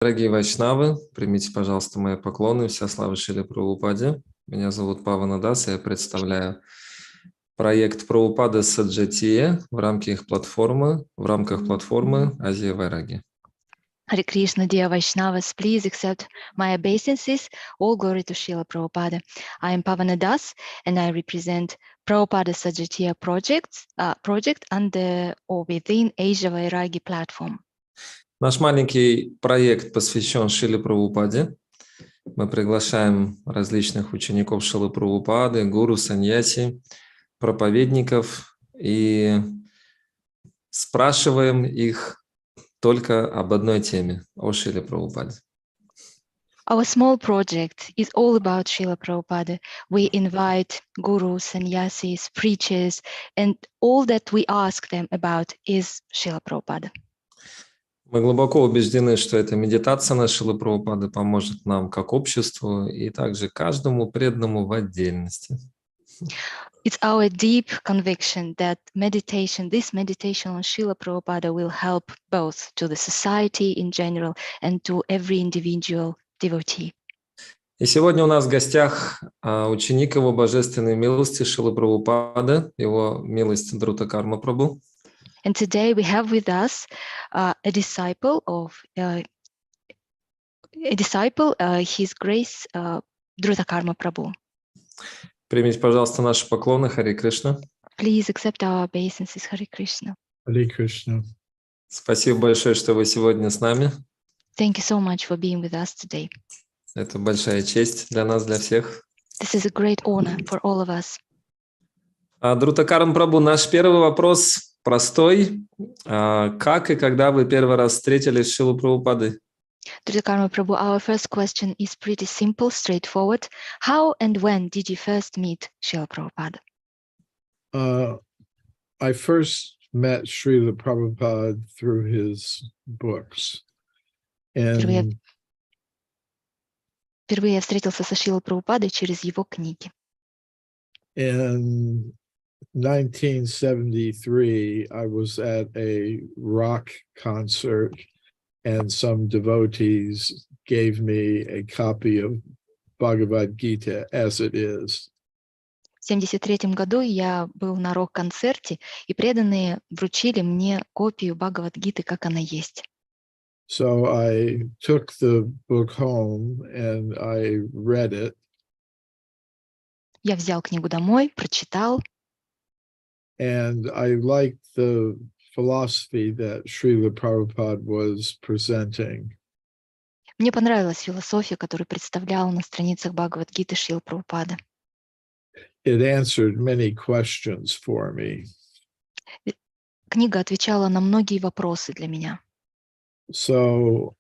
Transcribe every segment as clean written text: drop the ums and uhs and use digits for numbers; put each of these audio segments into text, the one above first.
Дорогие вайшнавы, примите, пожалуйста, мои поклоны. Вся слава Шриле Прабхупаде. Меня зовут Павана, я представляю проект Прабхупада саджатия в рамках платформы Азия Вайраги. Hare Krishna, dear Vaishnavas, please accept my obeisances. All glory to Srila Prabhupada. I am Pavana Das, and I represent Prabhupada Sajatiya project under or within Asia Vairagi platform. Наш маленький проект посвящен Шриле Прабхупаде. Мы приглашаем различных учеников Шрилы Прабхупады, гуру, саньяси, проповедников и спрашиваем их только об одной теме, о Шриле Прабхупаде. Our small project is all about Srila Prabhupada. We invite gurus, sannyasis, preachers, and all that we ask them about is Srila Prabhupada. Мы глубоко убеждены, что эта медитация на Шрилы Прабхупады поможет нам как обществу и также каждому преданному в отдельности. It's our deep conviction that this meditation on Srila Prabhupada will help both to the society in general and to every individual devotee. И сегодня у нас в гостях ученик его божественной милости Шрилы Прабхупады, его милость Друтакарма Прабху. And today we have with us a disciple of His Grace Drutakарма Prabhu. Примите, пожалуйста, наши поклоны. Харе Кришна. Please accept our obeisances. Hare Krishna. Hare Krishna. Спасибо большое, что вы сегодня с нами. Thank you so much for being with us today. Это большая честь для нас, для всех. This is a great honor for all of us. Друтакарма Прабху, наш первый вопрос простой. Как и когда вы первый раз встретились с Шрилой Прабхупадой? Drutakарма Prabhu, our first question is pretty simple, straightforward. How and when did you first meet Srila Prabhupada? I first met Srila Prabhupada through his books. And Впервые я встретился со Шрилой Прабхупадой через его книги. In 1973, I was at a rock concert, and some devotees gave me a copy of Bhagavad Gita as it is. В 1973 году я был на рок-концерте, и преданные вручили мне копию Бхагавад-гиты, как она есть. So I took the book home and I read it. Я взял книгу домой, прочитал. And I liked the philosophy that Srila Prabhupada was presenting. Мне понравилась философия, которую представлял на страницах Бхагавад-гиты Шрила Прабхупада. It answered many questions for me. Книга отвечала на многие вопросы для меня. So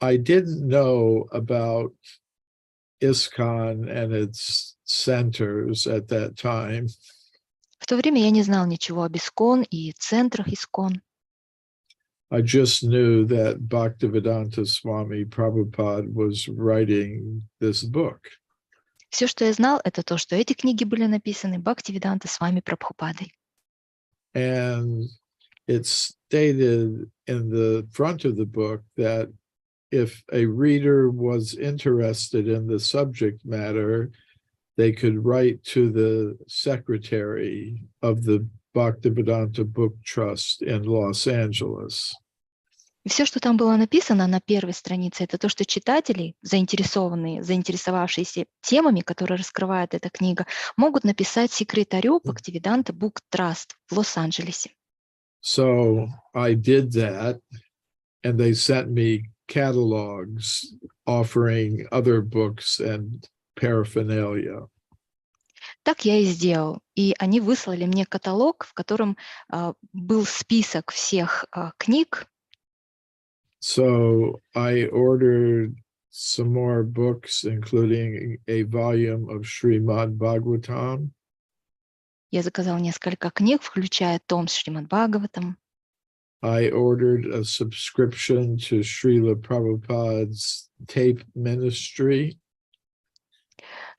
I didn't know about ISKCON and its centers at that time. В то время я не знал ничего об ИСККОН и центрах ИСККОН. I just knew that Bhaktivedanta Swami Prabhupada was writing this book. Все, что я знал, это то, что эти книги были написаны Бхактивиданта Свами Прабхупадой. And it's stated in the front of the book that if a reader was interested in the subject matter, they could write to the secretary of the Bhaktivedanta Book Trust in Los Angeles. И все, что там было написано на первой странице, это то, что читатели, заинтересовавшиеся темами, которые раскрывает эта книга, могут написать секретарю Бхактивиданта Book Trust в Лос-Анджелесе. So I did that, and they sent me catalogs offering other books and paraphernalia. Так я и сделал. И они выслали мне каталог, в котором был список всех книг. So I ordered some more books, including a volume of Srimad Bhagavatam. Я заказал несколько книг, включая том с Шримад Бхагаватам. I ordered a subscription to Srila Prabhupada's tape ministry.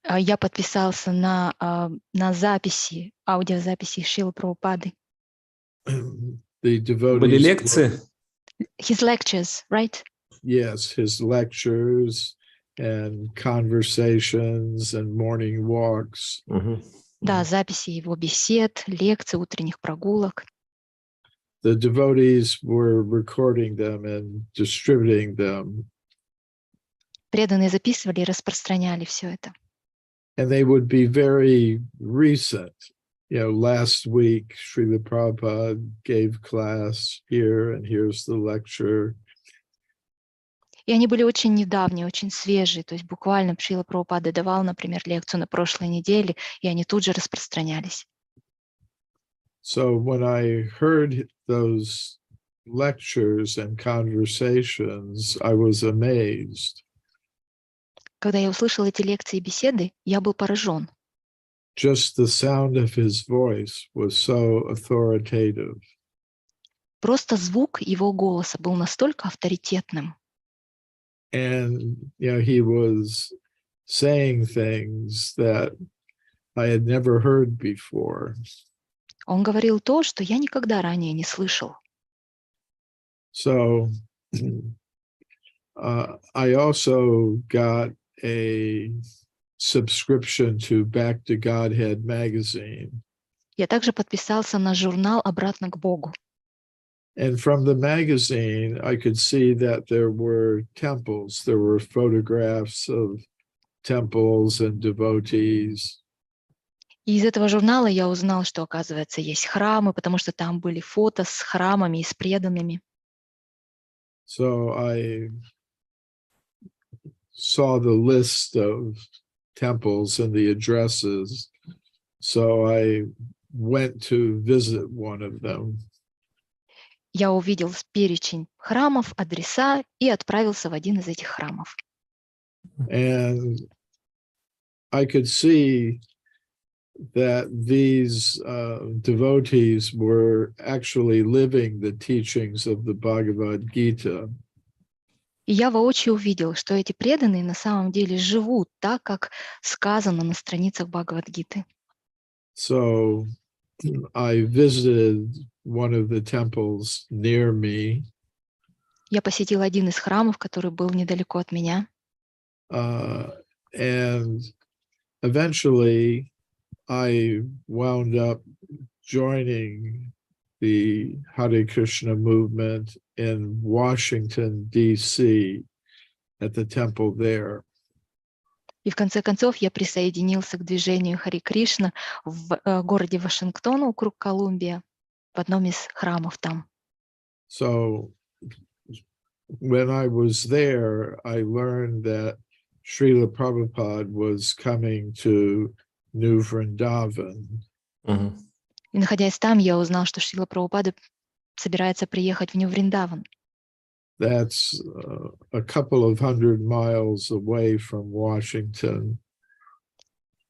Я подписался на записи, аудиозаписи Шрилы Прабхупады. The devotees Были лекции? His lectures, right? yes, his lectures and conversations and morning walks. Да, записи его бесед, лекций, утренних прогулок. The devotees were recording them and distributing them. Преданные записывали и распространяли все это. And they would be very recent. You know, last week, Srila Prabhupada gave class here, and here's the lecture. И они были очень недавние, очень свежие. То есть буквально Шрила Прабхупада давал, например, лекцию на прошлой неделе, и они тут же распространялись. So when I heard those lectures and conversations, I was amazed. Когда я услышал эти лекции и беседы, я был поражен. Just the sound of his voice was so authoritative. Просто звук его голоса был настолько авторитетным. And, you know, he was saying things that I had never heard before. Он говорил то, что я никогда ранее не слышал. So I also got a subscription to Back to Godhead magazine. Я также подписался на журнал «Обратно к Богу». And from the magazine, I could see that there were temples. There were photographs of temples and devotees. И из этого журнала я узнал, что, оказывается, есть храмы, потому что там были фото с храмами и с преданными. So I saw the list of temples and the addresses. So I went to visit one of them. Я увидел перечень храмов, адреса и отправился в один из этих храмов. And I could see that these devotees were actually living the teachings of the Bhagavad Gita. И я воочию увидел, что эти преданные на самом деле живут так, как сказано на страницах Бхагавад-гиты. So I visited one of the temples near me. Я посетил один из храмов, который был недалеко от меня. And eventually I wound up joining the Hare Krishna movement in Washington, D.C. at the temple there. И в конце концов я присоединился к движению Харе Кришна в городе Вашингтон, округ Колумбия, в одном из храмов там. So when I was there, I learned that Srila Prabhupada was coming to New Vrindavan. И находясь там, я узнал, что Шрила Прабхупада собирается приехать в Нью-Вриндаван. That's a couple of 100 miles away from Washington.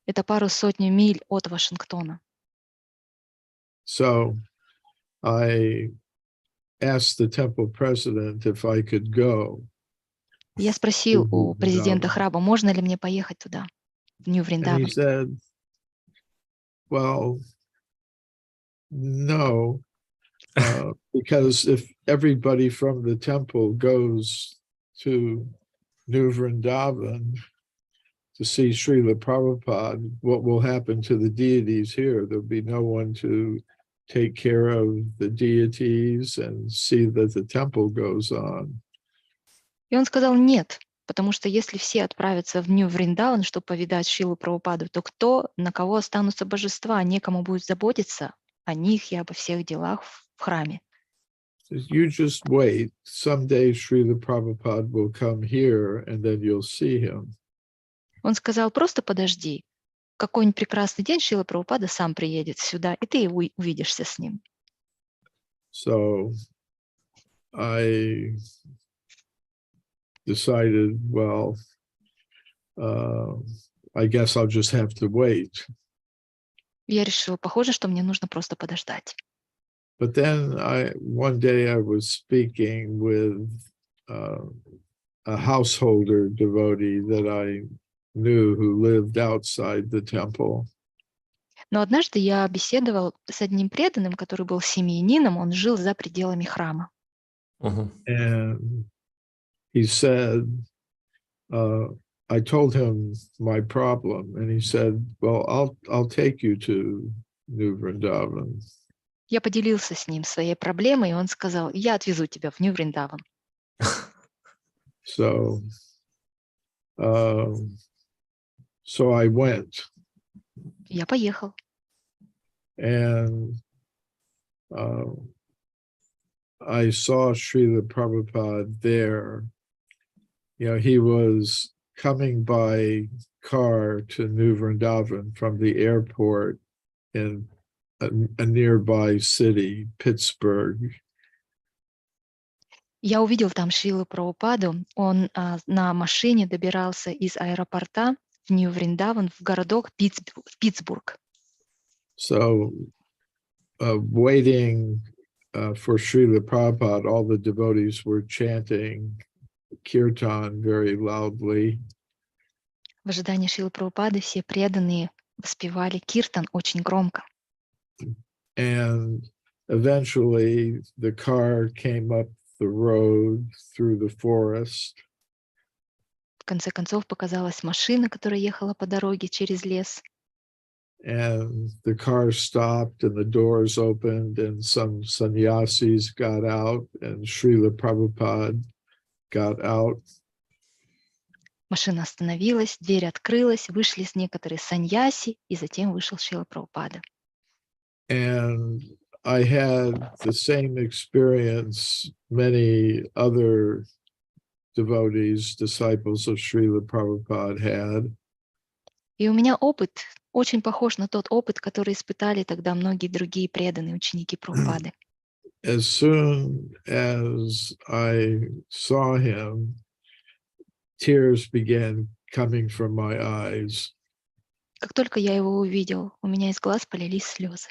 Это пару сотен миль от Вашингтона. So I asked the temple president if I could go. Я спросил у президента храма, можно ли мне поехать туда, в And Нью-Вриндаван. he said, well, no, because if everybody from the temple goes to New Vrindavan to see Srila Prabhupada, what will happen to the deities here? There'll be no one to take care of the deities and see that the temple goes on. И он сказал нет, потому что если все отправятся в Нью-Вриндаван, чтобы повидать Шрилу Прабхупаду, то кто, на кого останутся божества, некому будет заботиться о них и обо всех делах в храме. You just wait. Someday Srila Prabhupada will come here and then you'll see him. Он сказал, просто подожди. Какой-нибудь прекрасный день Шрила Прабхупада сам приедет сюда, и ты увидишься с ним. So I decided, well, I guess I'll just have to wait. Я решила, похоже, что мне нужно просто подождать. But then one day I was speaking with a householder devotee that I knew who lived outside the temple. Но однажды я беседовал с одним преданным, который был семьянином, он жил за пределами храма. And he said, I told him my problem, and he said, well, I'll take you to New Vrindavan. Я поделился с ним своей проблемой, и он сказал, я отвезу тебя в Нью-Вриндаван. So I went. Я поехал. And I saw Srila Prabhupada there. You know, he was coming by car to New Vrindavan from the airport in a nearby city, Pittsburgh. Я увидел там Шрилу Прабхупаду. Он на машине добирался из аэропорта в Нью-Вриндаван, в городок Питтсбург. So, waiting for Srila Prabhupada, all the devotees were chanting kirtan very loudly. В ожидании Шрилы Прабхупады все преданные воспевали киртан очень громко. And eventually the car came up the road through the forest. В конце концов показалась машина, которая ехала по дороге через лес. And the car stopped and the doors opened and some sannyasis got out and Srila Prabhupada got out. Машина остановилась, дверь открылась, вышли некоторые саньяси, и затем вышел Шрила Прабхупада. And I had the same experience many other devotees, disciples of Srila Prabhupada had. И у меня опыт очень похож на тот опыт, который испытали тогда многие другие преданные ученики Прабхупады. As soon as I saw him, tears began coming from my eyes. Как только я его увидел, у меня из глаз полились слезы.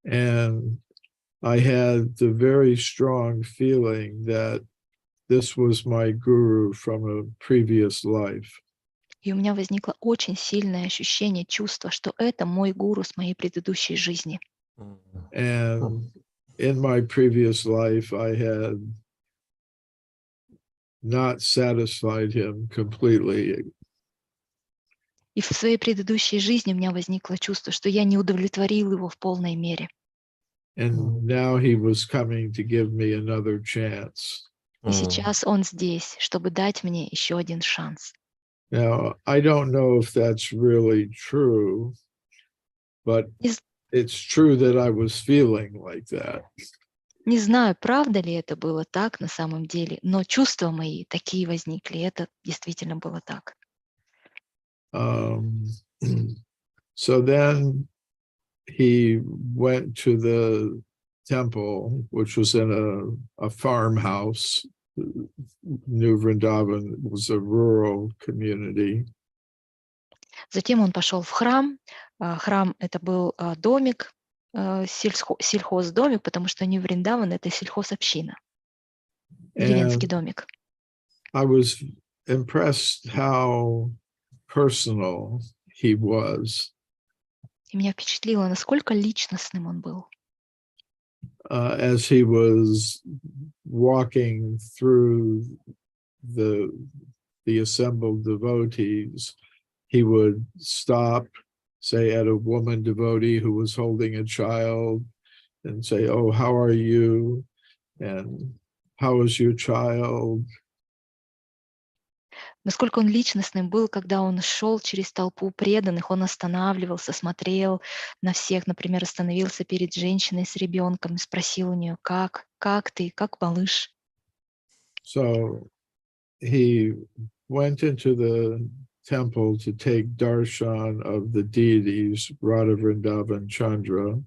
And I had the very strong feeling that this was my guru from a previous life. И у меня возникло очень сильное ощущение, чувство, что это мой гуру с моей предыдущей жизни. And in my previous life, I had not satisfied him completely. И в своей предыдущей жизни у меня возникло чувство, что я не удовлетворил его в полной мере. And now he was coming to give me another chance. И сейчас он здесь, чтобы дать мне еще один шанс. Now, I don't know if that's really true, but it's true that I was feeling like that. Не знаю, правда ли это было так на самом деле, но чувства мои такие возникли, это действительно было так. So then he went to the temple, which was in a farmhouse. New Vrindavan was a rural community. Затем он пошел в храм. Храм — это был домик, сельхоздомик, потому что Нью-Вриндаван — это сельхозобщина, деревенский домик. I was impressed how personal he was. И меня впечатлило, насколько личностным он был. As he was walking through the assembled devotees, he would stop, say, at a woman devotee who was holding a child and say, "Oh, how are you? And how is your child?" Насколько он личностным был, когда он шел через толпу преданных, он останавливался, смотрел на всех, например, остановился перед женщиной с ребенком и спросил у нее, как ты, как малыш. So he went into the temple to take darshan of the deities, Radha Vrindavan Chandra.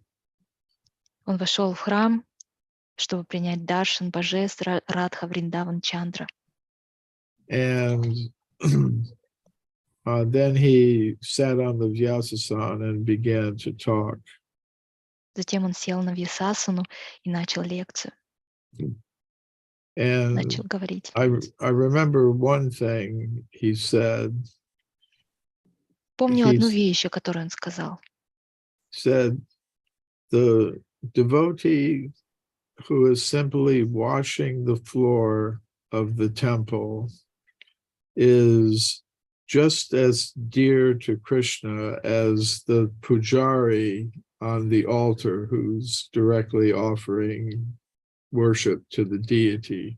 Он вошел в храм, чтобы принять даршан божеств Радха Вриндаван Чандра. And then he sat on the Vyasasana and began to talk. Затем он сел на вьясасану и начал лекцию, And начал говорить. I remember one thing he said. Помню одну вещь, которую он сказал. Said, the devotee who is simply washing the floor of the temple is just as dear to Krishna as the pujari on the altar who's directly offering worship to the deity.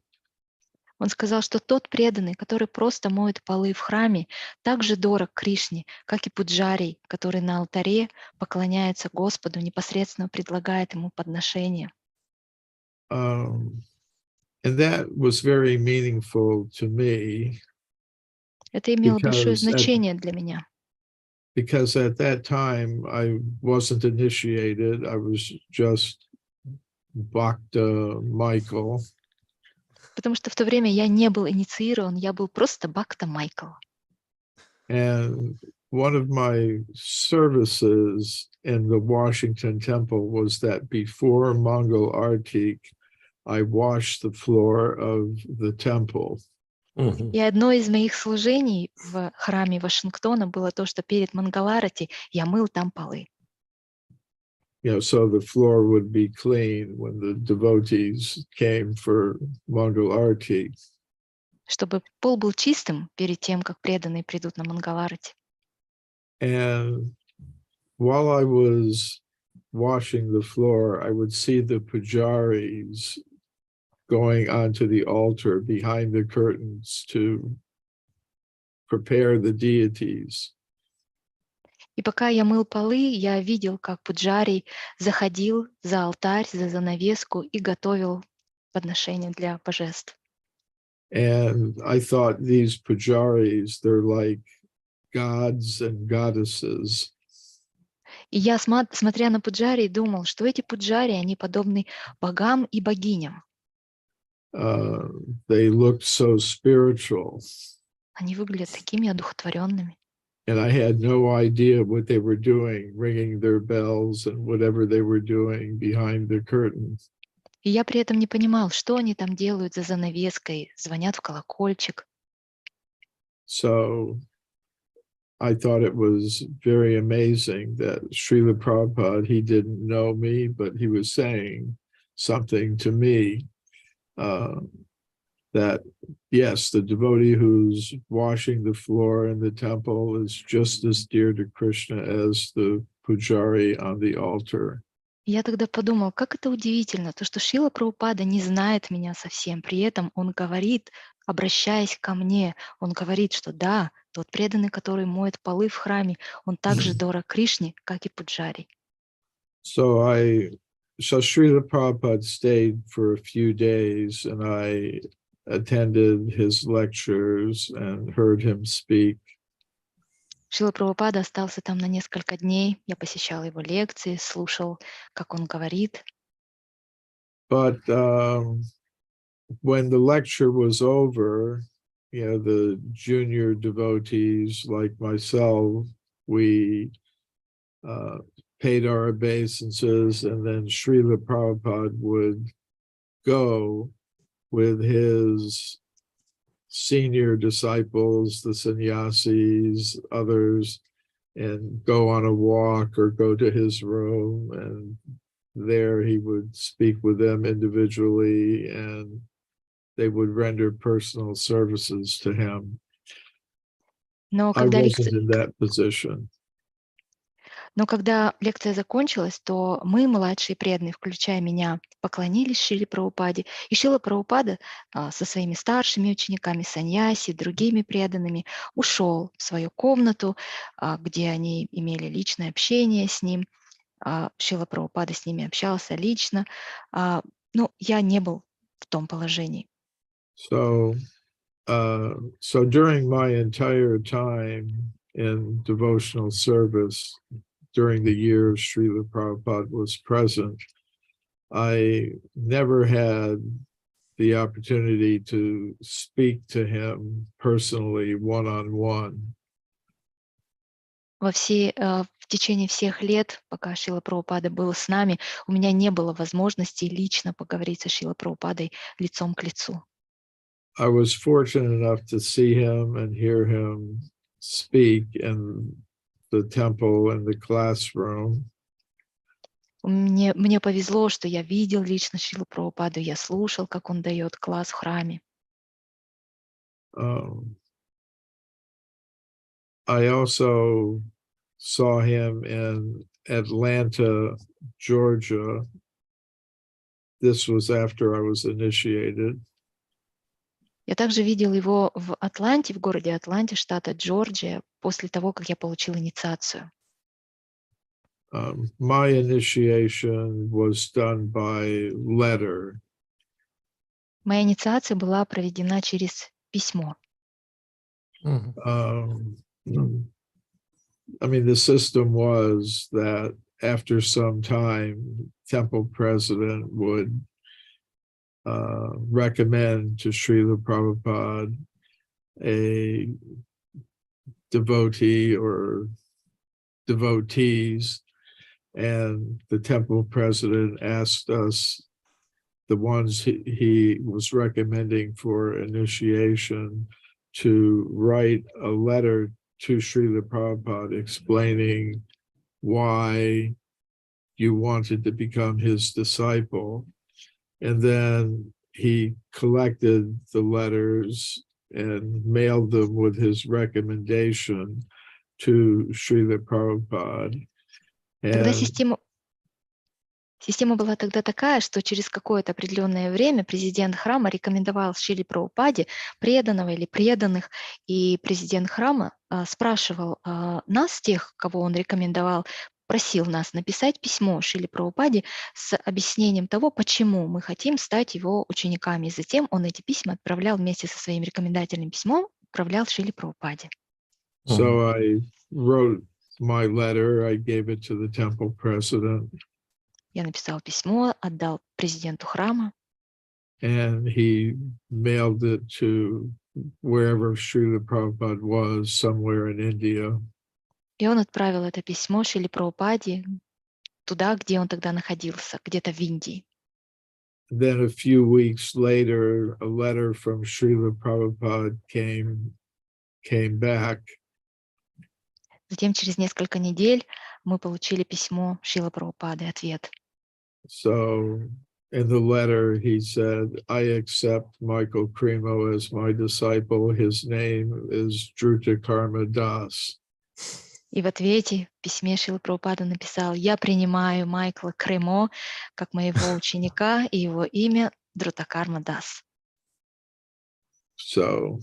Он сказал, что тот преданный, который просто моет полы в храме, так же дорог Кришне, как и пуджарий, который на алтаре поклоняется Господу, непосредственно предлагает ему подношение. And that was very meaningful to me. Это имело большое Because at- значение для меня, Because at that time I wasn't initiated. I was just Bhakta Michael. потому что в то время я не был инициирован, я был просто Бхакта Майкл. And one of my services in the Washington temple was that before Mongol Artik, I washed the floor of the temple. И одно из моих служений в храме Вашингтона было то, что перед Мангаларати я мыл там полы. So the floor would be clean when the devotees came for Mongol Artik. Чтобы пол был чистым перед тем, как преданные придут на Мангаларати. And while I was washing the floor, I would see the pujaris going onto the altar behind the curtains to prepare the deities. И пока я мыл полы, я видел, как пуджарий заходил за алтарь, за занавеску и готовил подношения для божеств. And I thought these pujaris, they're like gods and goddesses. И я, смотря на пуджарий, думал, что эти пуджари, они подобны богам и богиням. They looked so spiritual. Они выглядят такими одухотворенными. And I had no idea what they were doing, ringing their bells and whatever they were doing behind the curtain. И я при этом не понимал, что они там делают за занавеской, звонят в колокольчик. So I thought it was very amazing that Srila Prabhupada, he didn't know me, but he was saying something to me that, yes, the devotee who's washing the floor in the temple is just as dear to Krishna as the pujari on the altar. Я тогда подумал, как это удивительно, то, что Шрила Прабхупада не знает меня совсем. При этом он говорит, обращаясь ко мне, он говорит, что да, тот преданный, который моет полы в храме, он также дорог Кришне, как и пуджари. So Srila Prabhupada stayed for a few days and I attended his lectures and heard him speak. Шрила Прабхупада остался там на несколько дней. Я посещал его лекции, слушал, как он говорит. But when the lecture was over, the junior devotees like myself, we paid our obeisances, and then Srila Prabhupada would go with his senior disciples, the sannyasis, others, and go on a walk or go to his room, and there he would speak with them individually and they would render personal services to him. I wasn't in that position. Но когда лекция закончилась, то мы, младшие преданные, включая меня, поклонились Шриле Прабхупаде. И Шрила Прабхупада со своими старшими учениками, саньяси, другими преданными ушел в свою комнату, где они имели личное общение с ним. Шрила Прабхупада с ними общался лично. Но я не был в том положении. So during my entire time in devotional service, during the years Srila Prabhupada was present, I never had the opportunity to speak to him personally, one-on-one. В течение всех лет, пока Шрила Прабхупада был с нами, у меня не было возможности лично поговорить со Шрилой Прабхупадой лицом к лицу. I was fortunate enough to see him and hear him speak in the temple and the classroom. Мне повезло, что я видел лично Шрилу Прабхупаду, я слушал, как он дает класс в храме. I also saw him in Atlanta, Georgia. This was after I was initiated. Я также видел его в Атланте, в городе Атланте, штата Джорджия, после того, как я получил инициацию. My initiation was done by letter. Моя инициация была проведена через письмо. I mean, the system was that after some time, temple president would recommend to Srila Prabhupada a devotee or devotees, and the temple president asked us, the ones he was recommending for initiation, to write a letter to Srila Prabhupada explaining why you wanted to become his disciple. And then he collected the letters and mailed them with his recommendation to Srila Prabhupada. Тогда система была тогда такая, что через какое-то определенное время президент храма рекомендовал Шриле Прабхупаде преданного или преданных, и президент храма спрашивал нас, тех, кого он рекомендовал, просил нас написать письмо Шриле Прабхупаде с объяснением того, почему мы хотим стать его учениками. И затем он эти письма отправлял вместе со своим рекомендательным письмом, отправлял Шриле Прабхупаде. So I wrote my letter, I gave it to the temple president. Я написал письмо, отдал президенту храма. And he mailed it to wherever Srila Prabhupada was, somewhere in India. И он отправил это письмо Шриле Прабхупаде туда, где он тогда находился, где-то в Индии. Then a few weeks later, a letter from Srila Prabhupada came back. Затем через несколько недель мы получили письмо Шрилы Прабхупады, ответ. So in the letter, he said, I accept Michael Primo as my disciple. His name is Drutakarma Das. И в ответе в письме Шрила Прабхупада написал: «Я принимаю Майкла Кримо как моего ученика, и его имя Друтакарма Дас». So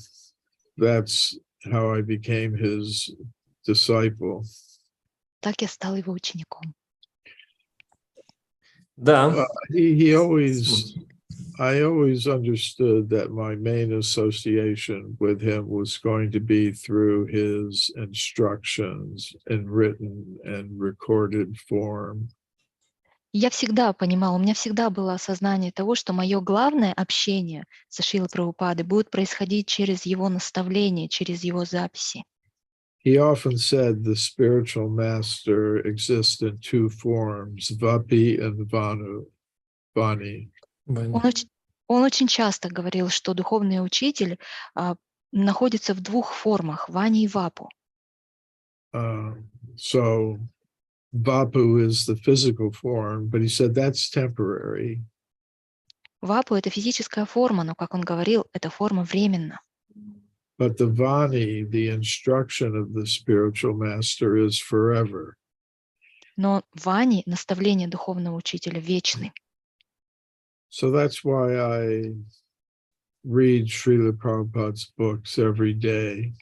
that's how I became his disciple. Так я стал его учеником. Да. I always understood that my main association with him was going to be through his instructions in written and recorded form. Я всегда понимал, у меня всегда было осознание того, что мое главное общение со Шрилой Прабхупадой будет происходить через его наставления, через его записи. He often said the spiritual master exists in two forms, Vapi and Vani. Он очень часто говорил, что духовный учитель находится в двух формах, Вани и Вапу. So Vapu is the physical form, but he said that's temporary. Вапу — это физическая форма, но, как он говорил, эта форма временна. But the Vani, the instruction of the spiritual master, is forever. Но Вани, наставление духовного учителя, вечны. So that's why I read Srila Prabhupada's books every day.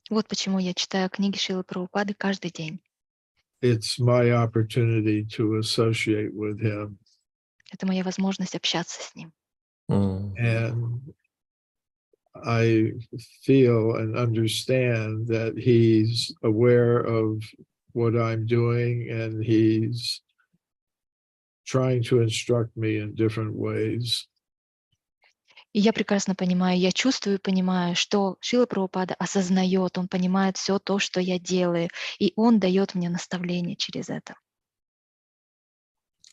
Вот почему я читаю книги Шрилы Прабхупады каждый день. It's my opportunity to associate with him. Это моя возможность общаться с ним. And I feel and understand that he's aware of what I'm doing, and he's trying to instruct me in different ways. И я прекрасно понимаю, я чувствую и понимаю, что Шрила Прабхупада осознает, он понимает все то, что я делаю, и он дает мне наставление через это.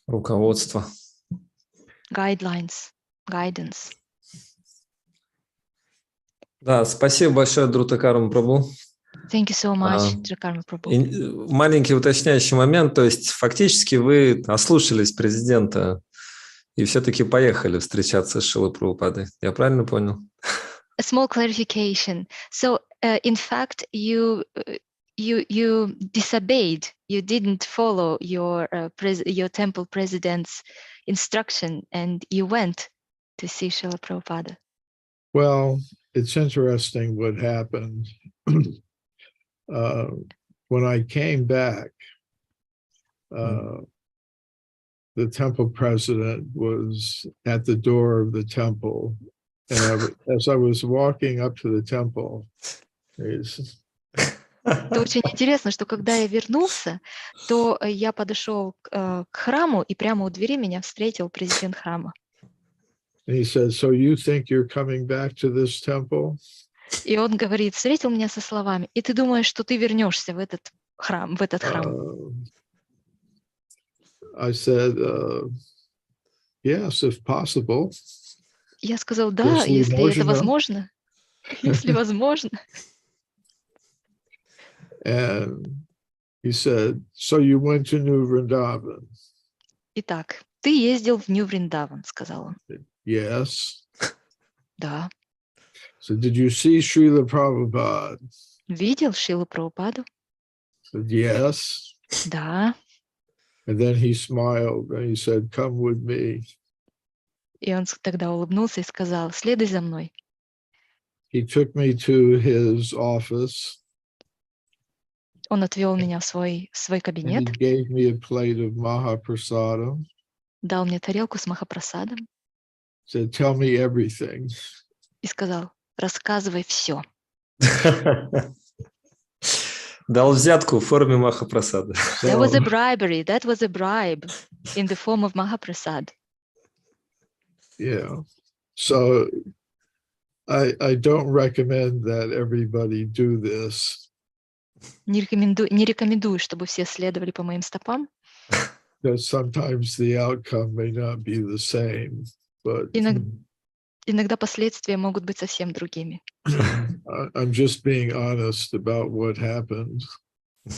Руководство. Guidelines, guidance. Да, спасибо большое, Друтакарма Прабху. Thank you so much, Drutakарма Прабху. Маленький уточняющий момент, то есть фактически вы ослушались президента и все-таки поехали встречаться с Шрилой Прабхупадой. Я правильно понял? a small clarification. So, in fact, you disobeyed. You didn't follow your temple president's instruction, and you went to see Srila Prabhupada. Well, it's interesting what happened. When I came back, the temple president was at the door of the temple. And as I was walking up to the temple, Это очень интересно, что когда я вернулся, то я подошел к храму, и прямо у двери меня встретил президент храма. he said, "So you think you're coming back to this temple?" И он говорит, встретил меня со словами: «И ты думаешь, что ты вернешься в этот храм, в этот храм?» I said, yes, if possible. Я сказал, да, если это возможно. Если возможно. And he said, so you went to New Vrindavan? Итак, ты ездил в Нью-Вриндаван, сказал он. Yes. Да. So did you see Srila Prabhupada? Видел Шрилу Прабхупаду? Said, yes. Да. And then he smiled and he said, come with me. И он тогда улыбнулся и сказал, следуй за мной. He took me to his office. Он отвел меня в свой кабинет. And he gave me a plate of Mahaprasadam. Дал мне тарелку с Махапрасадом. Said, tell me everything. И сказал, рассказывай все. Дал взятку в форме Махапрасада. That was a bribery. That was a bribe in the form of Mahaprasad. Yeah. So I don't recommend that everybody do this. Не рекомендую, чтобы все следовали по моим стопам. Because sometimes the outcome may not be the same. But иногда последствия могут быть совсем другими. I'm just being honest about what happened.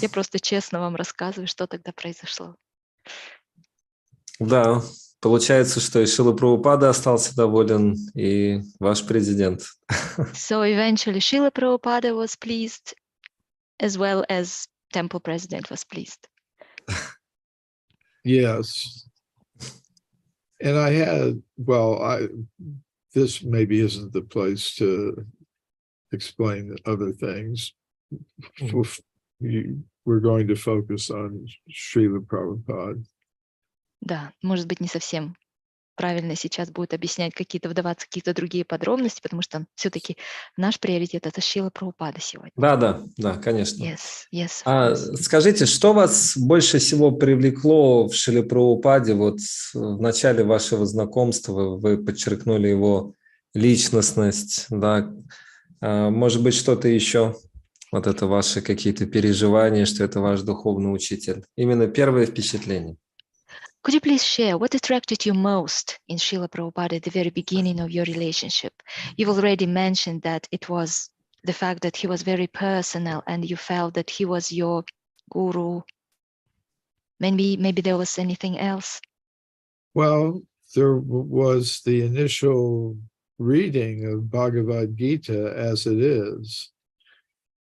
Я просто честно вам рассказываю, что тогда произошло. Да, получается, что и Шрила Прабхупада остался доволен, и ваш президент. So eventually Srila Prabhupada was pleased, as well as temple president was pleased. Yes. And I had, this maybe isn't the place to explain other things. We're going to focus on Srila Prabhupada. Да, может быть, не совсем правильно сейчас будет объяснять вдаваться в какие-то другие подробности, потому что все-таки наш приоритет — это Шрила Прабхупада сегодня. Да, конечно. Yes, скажите, что вас больше всего привлекло в Шриле Прабхупаде? Вот в начале вашего знакомства вы подчеркнули его личностность, да? Может быть, что-то еще? Вот это ваши какие-то переживания, что это ваш духовный учитель. Именно первое впечатление. Could you please share what attracted you most in Srila Prabhupada at the very beginning of your relationship? You've already mentioned that it was the fact that he was very personal and you felt that he was your guru. Maybe there was anything else? Well, there was the initial reading of Bhagavad Gita as it is.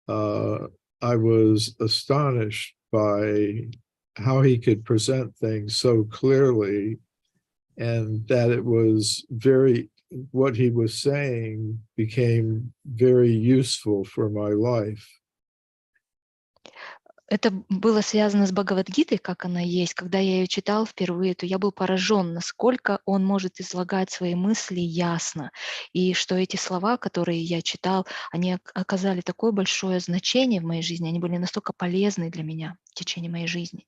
I was astonished by how he could present things so clearly, and that it was what he was saying became very useful for my life. Это было связано с Бхагавад-гитой, как она есть. Когда я ее читал впервые, то я был поражен, насколько он может излагать свои мысли ясно. И что эти слова, которые я читал, они оказали такое большое значение в моей жизни, они были настолько полезны для меня в течение моей жизни.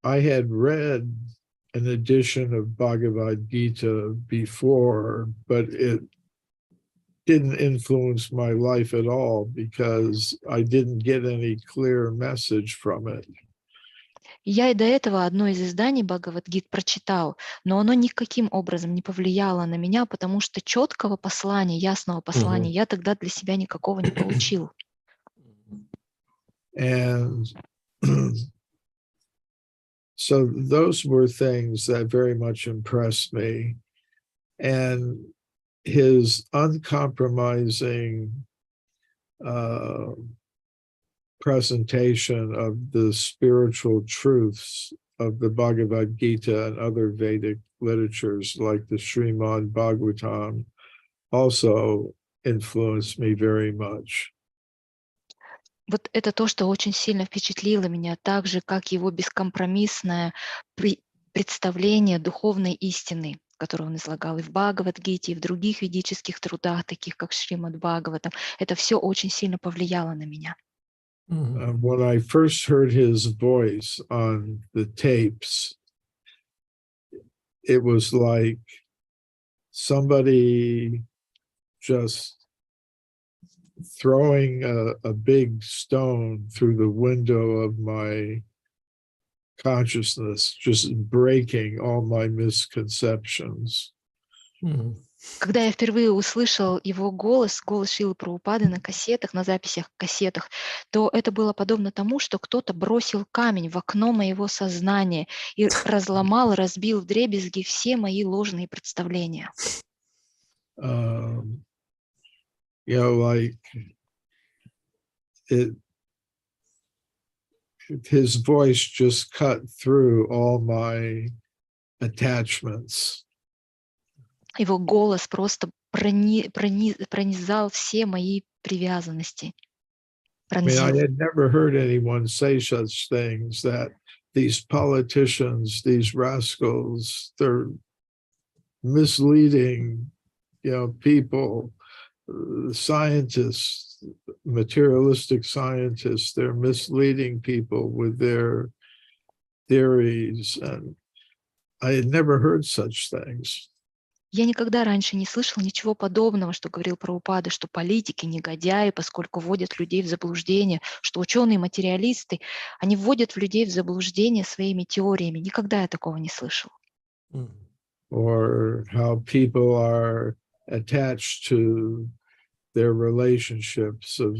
I had read an edition of Bhagavad Gita before, but it didn't influence my life at all because I didn't get any clear message from it. Я и до этого одно из изданий Бхагавад-гит прочитал, но оно никаким образом не повлияло на меня, потому что четкого послания, ясного послания я тогда для себя никакого не получил. And so those were things that very much impressed me. And his uncompromising presentation of the spiritual truths of the Bhagavad Gita and other Vedic literatures like the Srimad Bhagavatam also influenced me very much. Вот это то, что очень сильно впечатлило меня, так же, как его бескомпромиссное представление духовной истины, которую он излагал и в Бхагавад-гите, и в других ведических трудах, таких как Шримад Бхагаватам. Это все очень сильно повлияло на меня. When I first heard his voice on the tapes, it was like somebody just throwing a big stone through the window of my consciousness, just breaking all my misconceptions. Когда я впервые услышал его голос, голос Шрилы Прабхупады на кассетах, на записях кассетах, то это было подобно тому, что кто-то бросил камень в окно моего сознания и разломал, разбил вдребезги все мои ложные представления. You know, like his voice just cut through all my attachments. Его голос просто пронизал все мои привязанности. I mean, I had never heard anyone say such things, that these politicians, these rascals, they're misleading, you know, people, scientists, materialistic scientists, they're misleading people with their theories. And I had never heard such things. Я никогда раньше не слышал ничего подобного, что говорил Прабхупада, что политики негодяи, поскольку вводят людей в заблуждение, что ученые-материалисты, они вводят людей в заблуждение своими теориями. Никогда я такого не слышал. Or how people are attached to their relationships of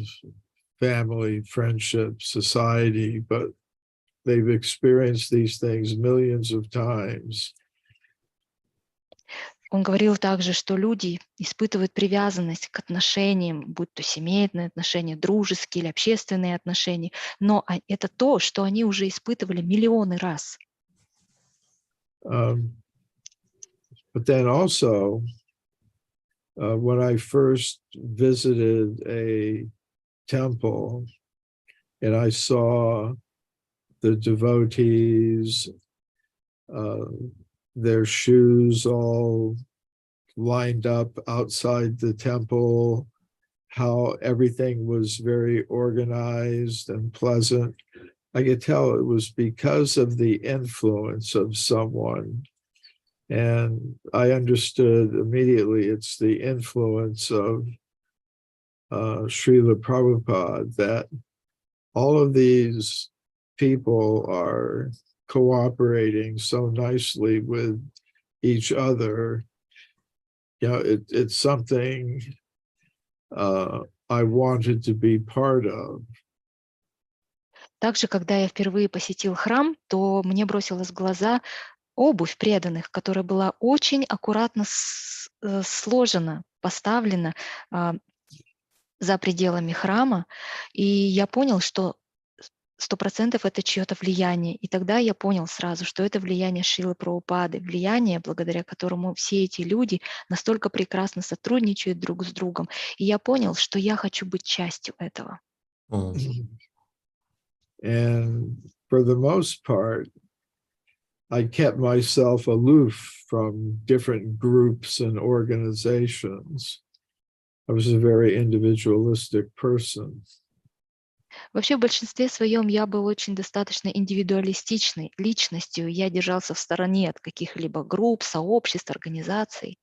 family, friendship, society, but they've experienced these things millions of times. Он говорил также, что люди испытывают привязанность к отношениям, будь то семейные отношения, дружеские или общественные отношения, но это то, что они уже испытывали миллионы раз. But then also, when I first visited a temple and I saw the devotees, their shoes all lined up outside the temple, how everything was very organized and pleasant. I could tell it was because of the influence of someone. And I understood immediately it's the influence of Srila Prabhupada, that all of these people are cooperating so nicely with each other. You know, it's something I wanted to be part of. Также, когда я впервые посетил храм, то мне бросилась в глаза обувь преданных, которая была очень аккуратно сложена, поставлена за пределами храма, и я понял, что 100% это чье-то влияние. И тогда я понял сразу, что это влияние Шрилы Прабхупады, влияние, благодаря которому все эти люди настолько прекрасно сотрудничают друг с другом. И я понял, что я хочу быть частью этого. And for the most part, I kept myself aloof from different groups and organizations. I was a very individualistic person. Вообще, в большинстве своем я был очень достаточно индивидуалистичной личностью. Я держался в стороне от каких-либо групп, сообществ, организаций.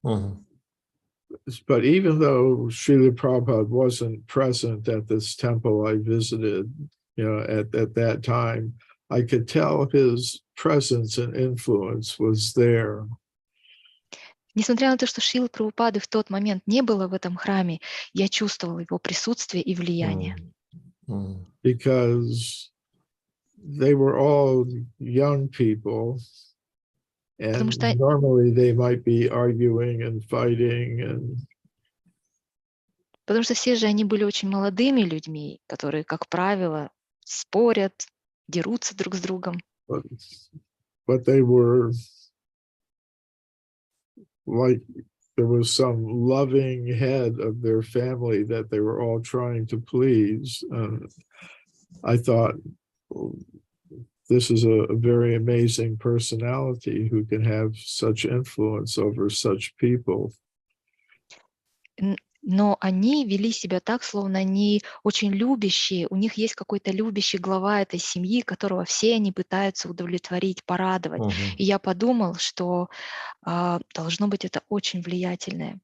But even though Srila Prabhupada wasn't present at this temple I visited, you know, at that time, I could tell his presence and influence was there. Несмотря на то, что Шрилы Прабхупады в тот момент не было в этом храме, я чувствовал его присутствие и влияние. Because they were all young people And normally they might be arguing and fighting and Потому что все же они были очень молодыми людьми, которые, как правило, спорят, дерутся друг с другом. but they were like there was some loving head of their family that they were all trying to please. I thought, this is a very amazing personality who can have such influence over such people. Но они вели себя так, словно они очень любящие, у них есть какой-то любящий глава этой семьи, которого все они пытаются удовлетворить, порадовать. И я подумал, что должно быть это очень влиятельная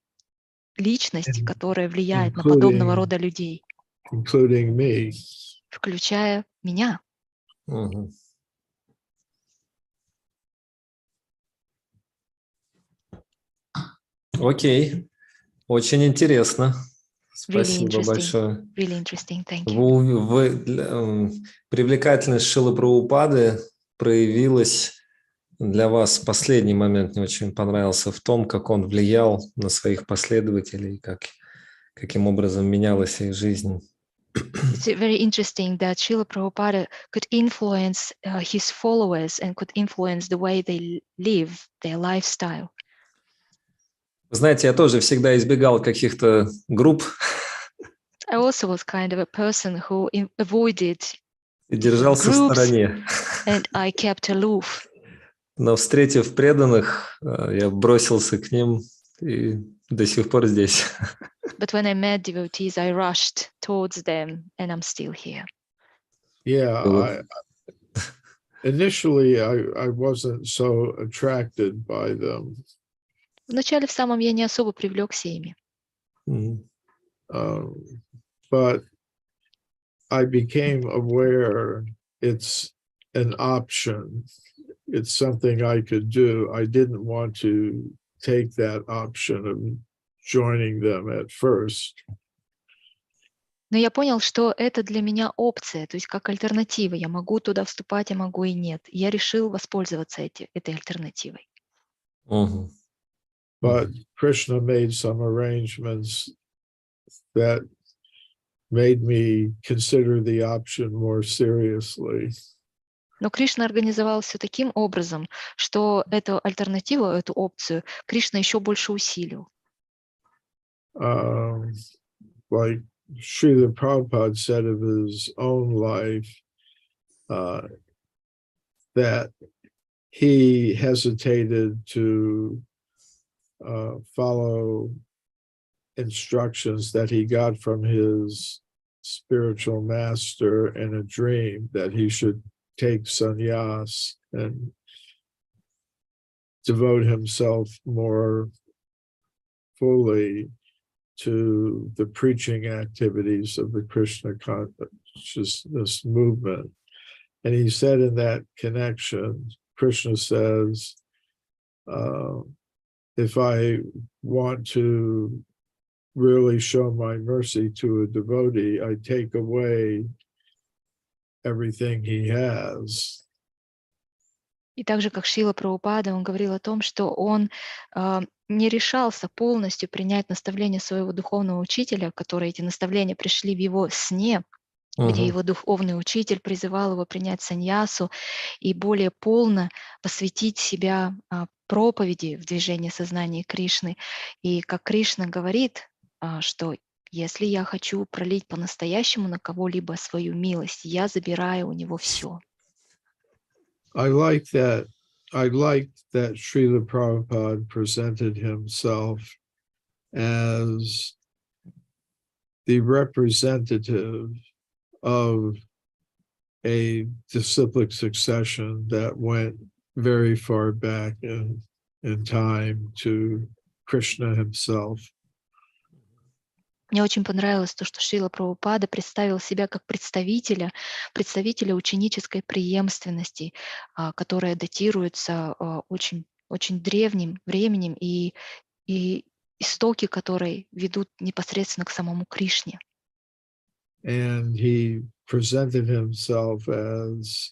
личность, которая влияет на подобного рода людей. Including me. Включая меня. Окей. Очень интересно. Really Спасибо большое. Really interesting. Thank you. Привлекательность Шрилы Прабхупады проявилась для вас. Последний момент мне очень понравился в том, как он влиял на своих последователей, каким образом менялась их жизнь. It's very interesting that Srila Prabhupada could influence his followers and could influence the way they live, their lifestyle. Вы знаете, я тоже всегда избегал каких-то групп. I also was kind of a person who avoided и держался в стороне. And I kept aloof. Но встретив преданных, я бросился к ним и до сих пор здесь. But when I met devotees, I rushed towards them, and I'm still here. Yeah, initially I wasn't so attracted by them. Вначале в самом я не особо привлекся ими. But I became aware it's an option. It's something I could do. I didn't want to take that option of joining them at first. Но я понял, что это для меня опция, то есть как альтернатива. Я могу туда вступать, я могу и нет. Я решил воспользоваться этой альтернативой. But Krishna made some arrangements that made me consider the option more seriously. Но Кришна организовал все таким образом, что эту альтернативу, эту опцию Кришна еще больше усилил. Like Srila Prabhupada said of his own life, that he hesitated to follow instructions that he got from his spiritual master in a dream, that he should take sannyas and devote himself more fully to the preaching activities of the Krishna consciousness movement. And he said in that connection, Krishna says, if I want to really show my mercy to a devotee, I take away everything he has. И так же, как Шрила Прабхупада, он говорил о том, что он не решался полностью принять наставления своего духовного учителя, которые эти наставления пришли в его сне, где его духовный учитель призывал его принять саньясу и более полно посвятить себя проповеди в движении сознания Кришны. И как Кришна говорит, что если я хочу пролить по-настоящему на кого-либо свою милость, я забираю у него все. I liked that Srila Prabhupada presented himself as the representative of a disciplic succession that went very far back in time to Krishna himself. Мне очень понравилось то, что Шрила Прабхупада представил себя как представителя ученической преемственности, которая датируется очень, очень древним временем и истоки которой ведут непосредственно к самому Кришне. And he presented himself as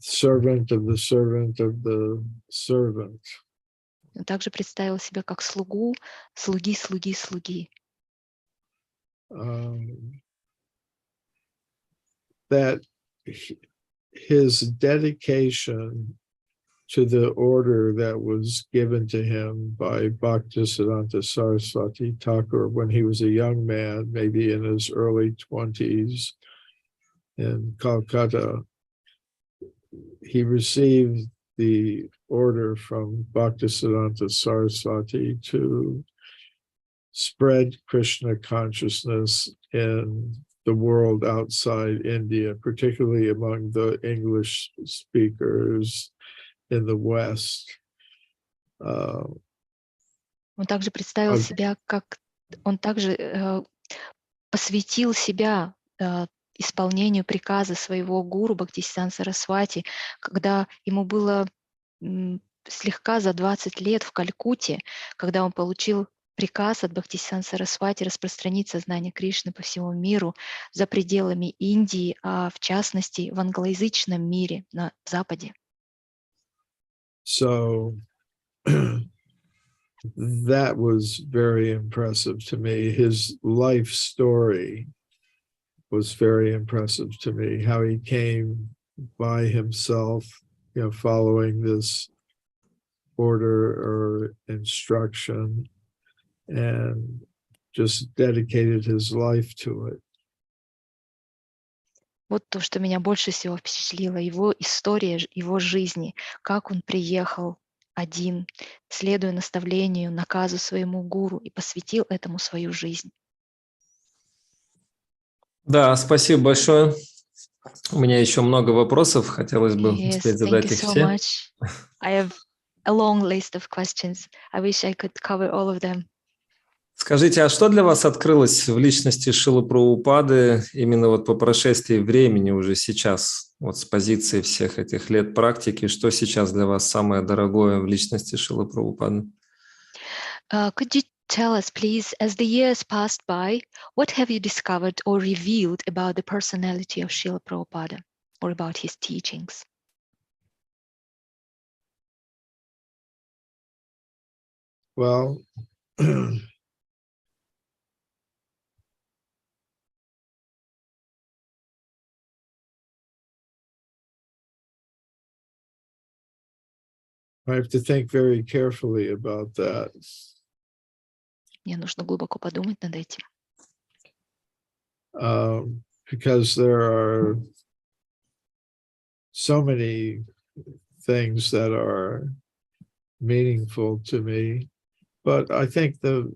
servant of the servant of the servant. Он также представил себя как слугу, слуги, слуги, слуги. That his dedication to the order that was given to him by Bhaktisiddhanta Saraswati Thakur when he was a young man, maybe in his early 20s in Calcutta. He received the order from Bhaktisiddhanta Saraswati to spread Krishna consciousness in the world outside India, particularly among the English speakers in the West. Он также представил себя как... Он также посвятил себя исполнению приказа своего гуру Бхактисиддханта Сарасвати, когда ему было слегка за 20 лет в Калькутте, когда он получил приказ от Бхактисиддханта Сарасвати распространить сознание Кришны по всему миру за пределами Индии, а в частности в англоязычном мире на Западе. So that was very impressive to me. His life story was very impressive to me, how he came by himself, following this order or instruction and just dedicated his life to it. Вот то, что меня больше всего впечатлило, его история, его жизни, как он приехал один, следуя наставлению, наказу своему гуру и посвятил этому свою жизнь. Да, спасибо большое. У меня еще много вопросов, хотелось бы успеть задать их все. I have a long list of questions. I wish I could cover all of them. Скажите, а что для вас открылось в личности Шрилы Прабхупады именно вот по прошествии времени уже сейчас, вот с позиции всех этих лет практики, что сейчас для вас самое дорогое в личности Шрилы Прабхупады? Could you tell us, please, as the years passed by, what have you discovered or revealed about the personality of Srila Prabhupada or about his teachings? Well, I have to think very carefully about that. Мне нужно глубоко подумать над этим. Because there are so many things that are meaningful to me, but I think the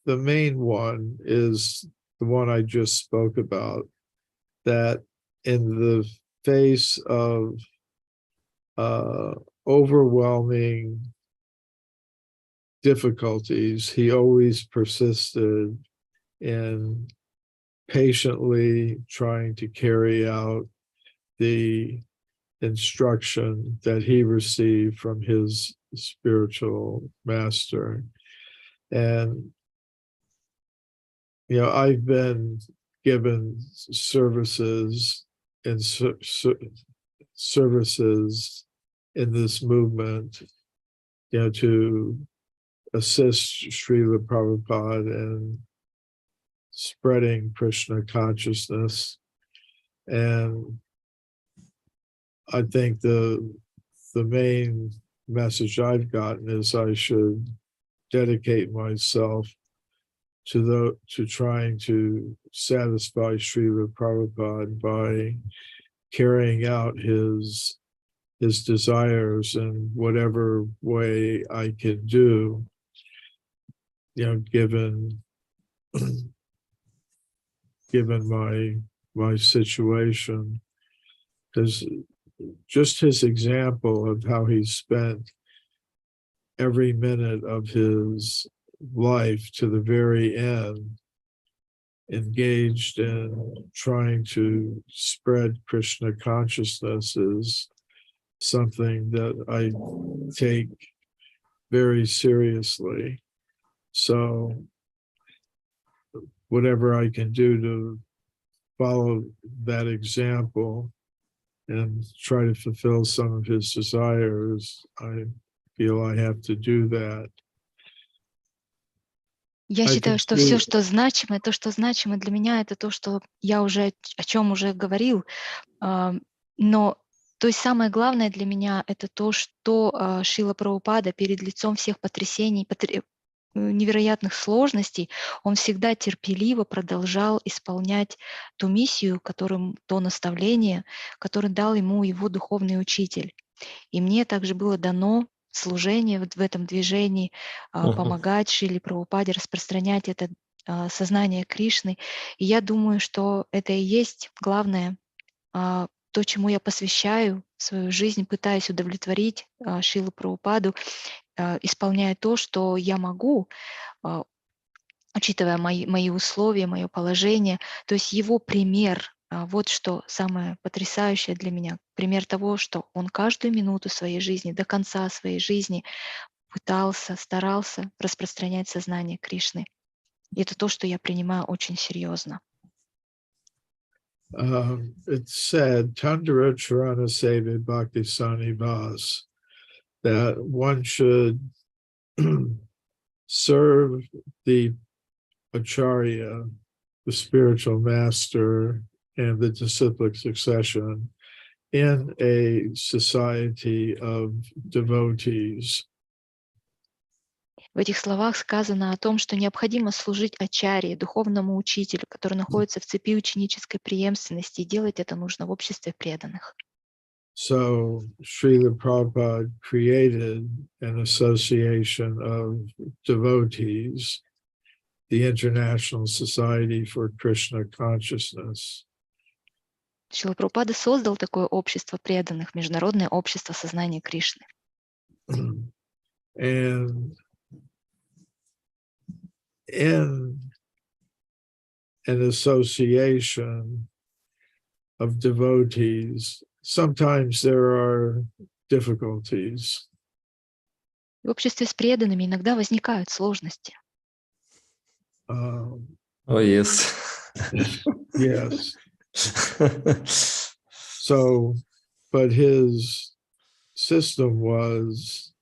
main one is the one I just spoke about, that in the face of overwhelming difficulties, he always persisted in patiently trying to carry out the instruction that he received from his spiritual master. And, I've been given services and services in this movement, to assist Srila Prabhupada in spreading Krishna consciousness. And I think the main message I've gotten is I should dedicate myself to trying to satisfy Srila Prabhupada by carrying out his desires in whatever way I can do, given my situation. Because just his example of how he spent every minute of his life to the very end engaged in trying to spread Krishna consciousness is something that I take very seriously. So whatever I can do to follow that example and try to fulfill some of his desires, I feel I have to do that. Я I считаю, can что see- все, что значимо, то, что значимо для меня, это то, что я уже о чем уже говорил. Но то есть самое главное для меня это то, что Шрила Прабхупада перед лицом всех потрясений, невероятных сложностей, он всегда терпеливо продолжал исполнять ту миссию, то наставление, которое дал ему его духовный учитель. И мне также было дано служение вот в этом движении, помогать Шриле Прабхупаде распространять это сознание Кришны. И я думаю, что это и есть главное, то, чему я посвящаю свою жизнь, пытаясь удовлетворить Шрилу Прабхупаду, исполняя то, что я могу, учитывая мои условия, мое положение. То есть его пример, вот что самое потрясающее для меня, пример того, что он каждую минуту своей жизни, до конца своей жизни старался распространять сознание Кришны. И это то, что я принимаю очень серьезно. It's said, Tandara Charana Seve Bhakti Sani Vas, that one should serve the Acharya, the spiritual master, and the disciplic succession in a society of devotees. В этих словах сказано о том, что необходимо служить ачарье, духовному учителю, который находится в цепи ученической преемственности, и делать это нужно в обществе преданных. So Srila Prabhupada created an association of devotees, the International Society for Krishna Consciousness. Шрила Прабхупада создал такое общество преданных, Международное общество сознания Кришны. And in an association of devotees, sometimes there are difficulties. В обществе с преданными иногда возникают сложности. Oh, yes. Yes. So, but his system was,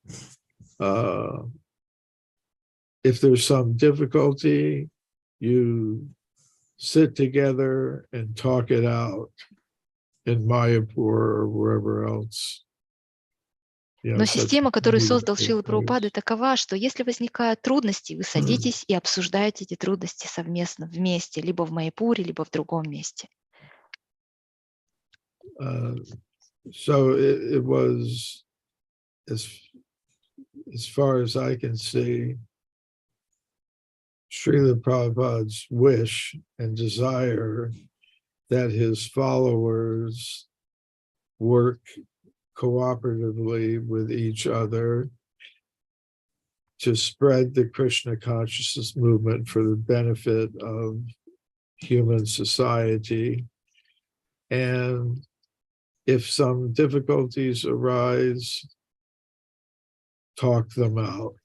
if there's some difficulty, you sit together and talk it out in Mayapur or wherever else. Но система, которую создал Шрила Прабхупада, такова, что если возникают трудности, вы садитесь и обсуждаете эти трудности совместно, вместе, либо в Майяпуре, либо в другом месте. So it was, as far as I can see, Srila Prabhupada's wish and desire that his followers work cooperatively with each other to spread the Krishna consciousness movement for the benefit of human society. And if some difficulties arise, talk them out.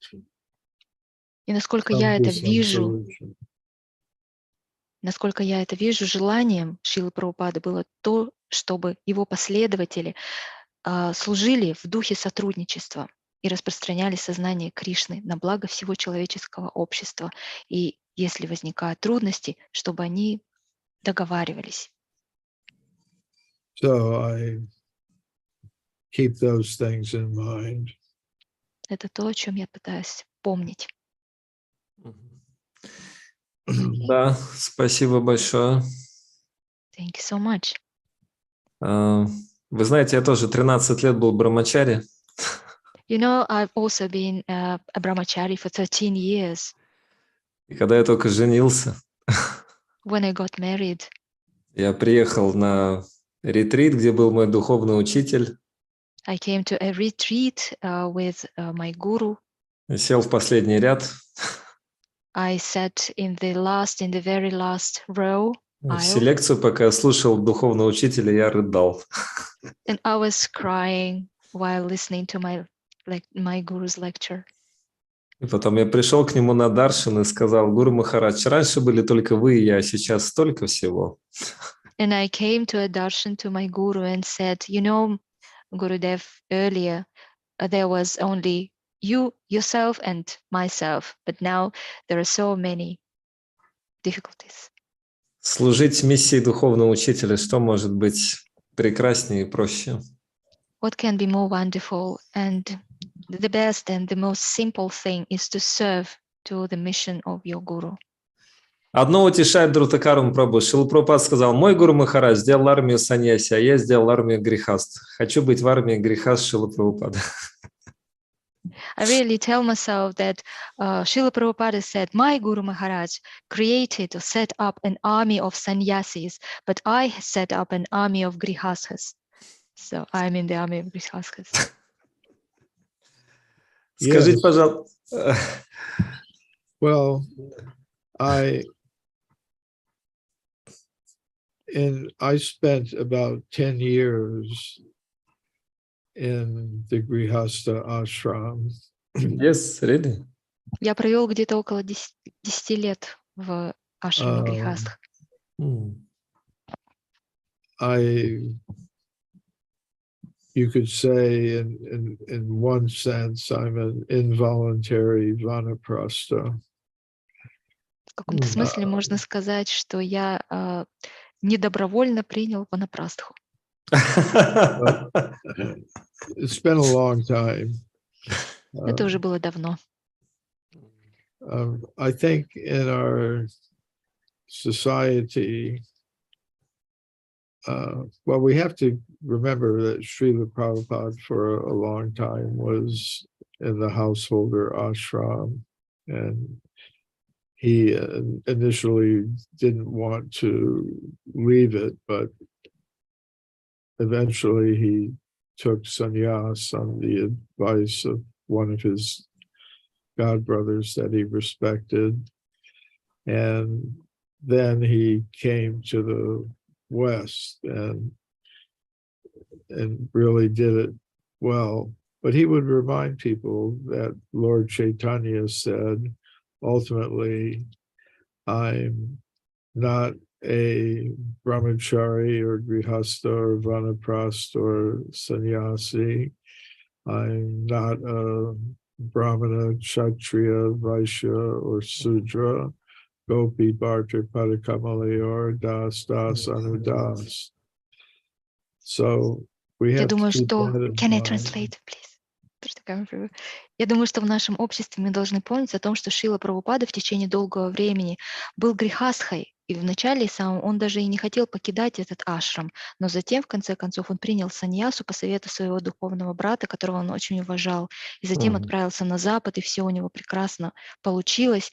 И насколько я это вижу, желанием Шрилы Прабхупады было то, чтобы его последователи служили в духе сотрудничества и распространяли сознание Кришны на благо всего человеческого общества. И если возникают трудности, чтобы они договаривались. So I keep those things in mind. Это то, о чем я пытаюсь помнить. Да, спасибо большое. Thank you so much. Вы знаете, я тоже 13 лет был брамачари. You know, I've also been a brahmachari for 13 years. И когда я только женился, When I got married, я приехал на ретрит, где был мой духовный учитель. I came to a retreat with my guru. Сел в последний ряд. I sat in the very last row. Всю лекцию, пока я слушал духовного учителя, я рыдал. And I was crying while listening to my guru's lecture. И потом я пришел к нему на даршан и сказал: Гуру Махарадж, раньше были только вы и я, а сейчас столько всего. And I came to a darshan to my guru and said, you know, Gurudev, earlier there was only you, yourself, and myself, but now there are so many difficulties. Служить миссии духовного учителя, что может быть прекраснее и проще? What can be more wonderful? And the best and the most simple thing is to serve to the mission of your guru. Одно утешает Друтакарму Прабху. Шрила Прабхупада сказал: мой гуру Махарадж сделал армию саньяси, а я сделал армию грехаст. Хочу быть в армии грехаст Шрила Прабхупада. I really tell myself that Srila Prabhupada said, my Guru Maharaj created or set up an army of sannyasis, but I set up an army of grihasthas. So I'm in the army of grihasthas. Скажите, пожалуйста. Well, I spent about 10 years in the Grihastha ashram. Yes, really? Я провел где-то около 10 лет в ашраме грихастх. You could say in one sense, I'm an involuntary vanaprastha. В каком-то смысле можно сказать, что я недобровольно принял ванапрастху. It's been a long time. Это уже было давно. I think in our society, well, we have to remember that Srila Prabhupada for a long time was in the householder ashram, and he initially didn't want to leave it, but eventually he took sannyas on the advice of one of his godbrothers that he respected. And then he came to the West and really did it well. But he would remind people that Lord Chaitanya said, ultimately, I'm not a brahmachari or grihastha or vanaprastha or sannyasi. I'm not a brahmana, kshatriya, vaishya, or sudra, gopi, bharta, padakamali, or das, anudas. So we have to keep that in Can I mind. translate, please? Я думаю, что в нашем обществе мы должны помнить о том, что Шрила Прабхупада в течение долгого времени был грехастхой, и вначале сам он даже и не хотел покидать этот ашрам, но затем, в конце концов, он принял саньясу по совету своего духовного брата, которого он очень уважал, и затем отправился на Запад, и все у него прекрасно получилось.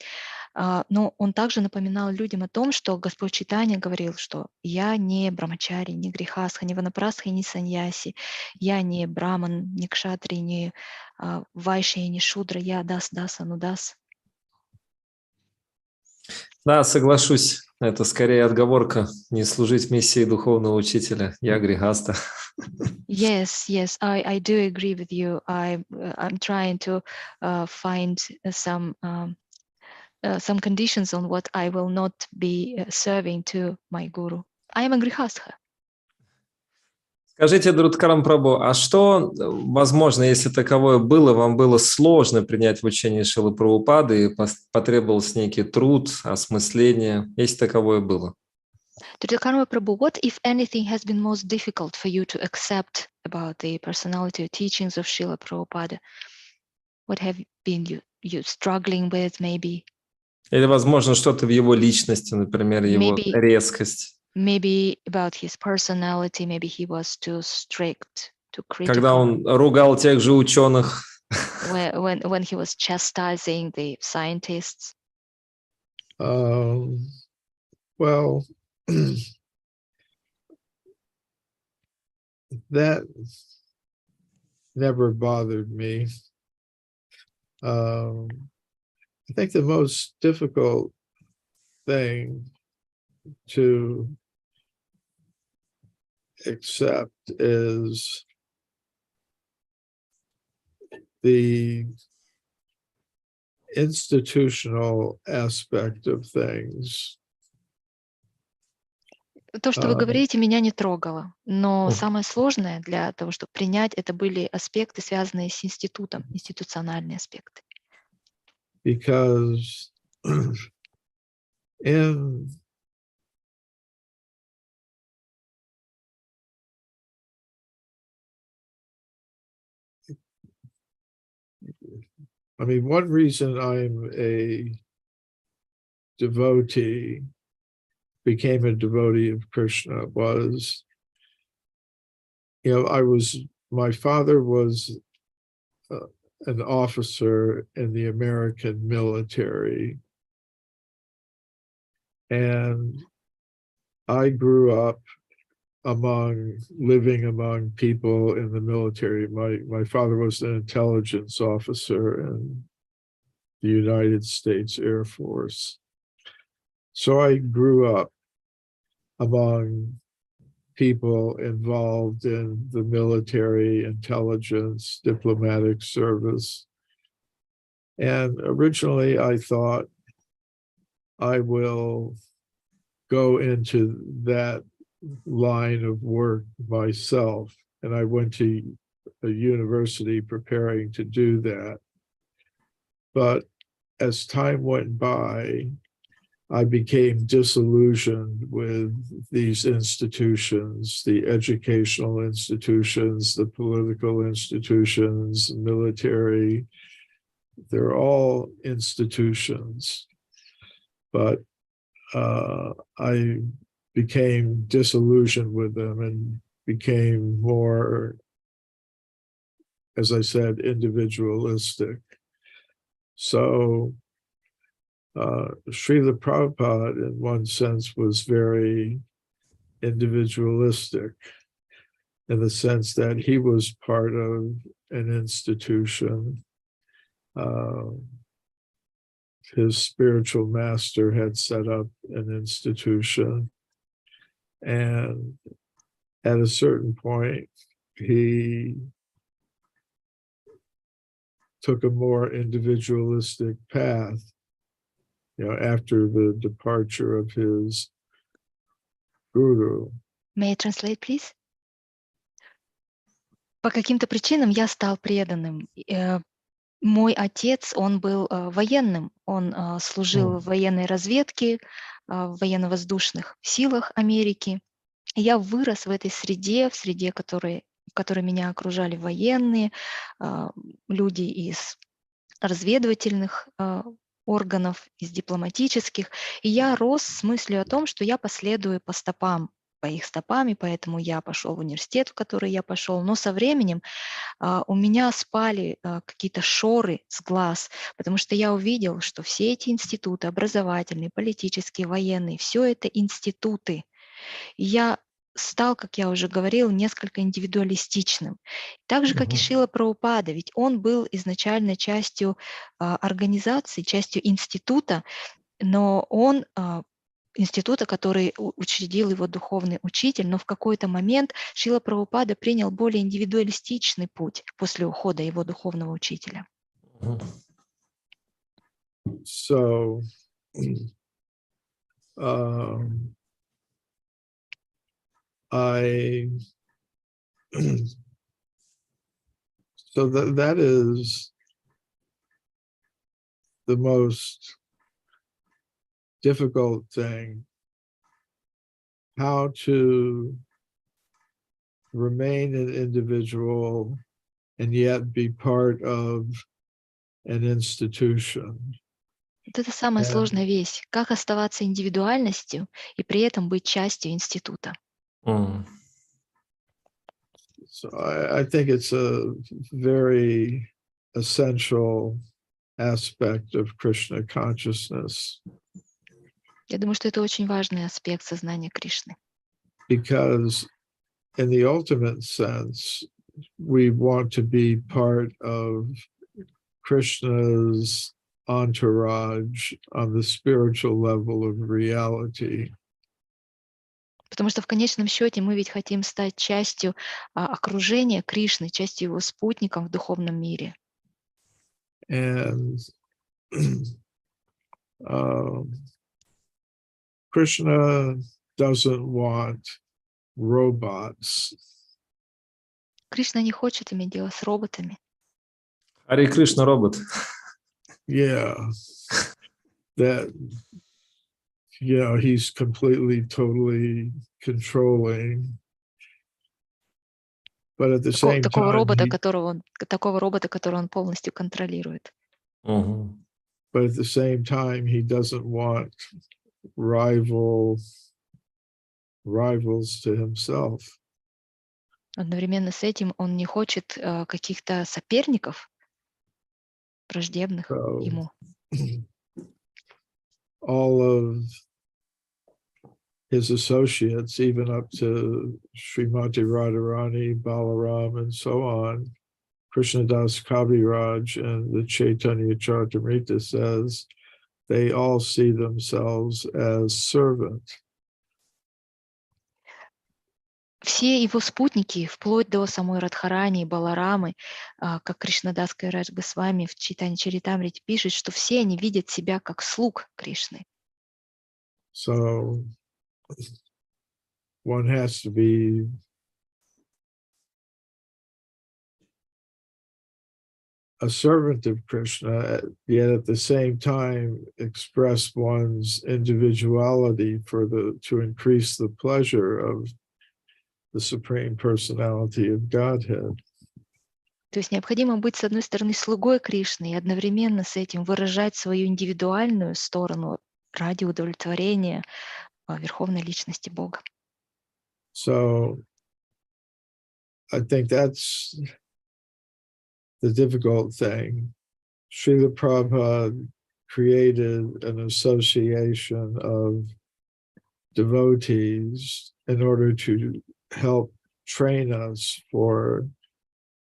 Но он также напоминал людям о том, что Господь Чайтанья говорил, что я не брамачари, не грехастха, не ванапрастха, не саньяси, я не браман, не кшатри, не вайшья, не шудра, я дас, анудас. Да, соглашусь. Это скорее отговорка не служить миссии духовного учителя. Я грехаста. Yes, I do agree with you. I'm trying to find some conditions on what I will not be serving to my guru. I am a grihastha. Скажите, Друтакарма Прабху, а что, возможно, если таковое было, вам было сложно принять в учение Шрилы Прабхупады и потребовался некий труд, осмысление, если таковое было? Drutakарма Prabhu, what if anything has been most difficult for you to accept about the personality or teachings of Srila Prabhupada? What have been you struggling with, maybe? Или, возможно, что-то в его личности, например, его резкость. Maybe about his personality, maybe he was too strict, too critical. Когда он ругал тех же ученых. When he was chastising the scientists. Well, that never bothered me. I think the most difficult thing to accept is the institutional aspect of things. То, что вы говорите, меня не трогало. Но самое сложное для того, чтобы принять, это были аспекты, связанные с институтом, институциональные аспекты. Because in I mean, one reason I'm a devotee, became a devotee of Krishna was, my father was an officer in the American military. And I grew up living among people in the military. My father was an intelligence officer in the United States Air Force. So I grew up among people involved in the military, intelligence, diplomatic service. And originally I thought I will go into that line of work myself. And I went to a university preparing to do that. But as time went by, I became disillusioned with these institutions, the educational institutions, the political institutions, military. They're all institutions. But I became disillusioned with them and became more, as I said, individualistic. So Srila Prabhupada, in one sense, was very individualistic in the sense that he was part of an institution. His spiritual master had set up an institution. And at a certain point, he took a more individualistic path, after the departure of his guru. May I translate, please? По каким-то причинам я стал преданным. Мой отец, он был военным, он служил в военной разведке, в военно-воздушных силах Америки. Я вырос в этой среде, в среде, в которой меня окружали военные, люди из разведывательных органов, из дипломатических. И я рос с мыслью о том, что я последую по их стопам, и поэтому я пошел в университет, в который я пошел. Но со временем у меня спали какие-то шоры с глаз, потому что я увидел, что все эти институты, образовательные, политические, военные, все это институты. И я стал, как я уже говорил, несколько индивидуалистичным. Так же, как и Шрила Прабхупада, ведь он был изначально частью организации, частью института, но он института, который учредил его духовный учитель, но в какой-то момент Шрила Прабхупада принял более индивидуалистичный путь после ухода его духовного учителя. So, that is the most difficult thing, how to remain an individual and yet be part of an institution. Вот это самая сложная вещь. Как оставаться индивидуальностью и при этом быть частью института. So I think it's a very essential aspect of Krishna consciousness. Я думаю, что это очень важный аспект сознания Кришны. Because in the ultimate sense, we want to be part of Krishna's entourage on the spiritual level of reality. Потому что в конечном счете мы ведь хотим стать частью окружения Кришны, частью его спутником в духовном мире. And Krishna doesn't want robots. Кришна не хочет иметь дело с роботами. Харе Кришна, робот. Yeah. That, he's completely, totally controlling. But at the same Такого time, робота, которого он полностью контролирует. Угу. but at the same time, he doesn't want rivals to himself. Одновременно с этим он не хочет каких-то соперников, враждебных ему. All of his associates, even up to Srimati Radharani, Balaram, and so on, Krishnadas Kaviraj and the Chaitanya Charitamrita says they all see themselves as servants. Все его спутники, вплоть до самой Радхарани и Баларамы, как Кришнадас Кавирадж Госвами в Чайтанья Чаритамрите пишет, что все они видят себя как слуг Кришны. So one has to be a servant of Krishna, yet at the same time express one's individuality to increase the pleasure of the Supreme Personality of Godhead. То есть необходимо быть, с одной стороны, слугой Кришны и одновременно с этим выражать свою индивидуальную сторону ради удовлетворения Верховной Личности Бога. So I think that's the difficult thing. Srila Prabhupada created an association of devotees in order to help train us for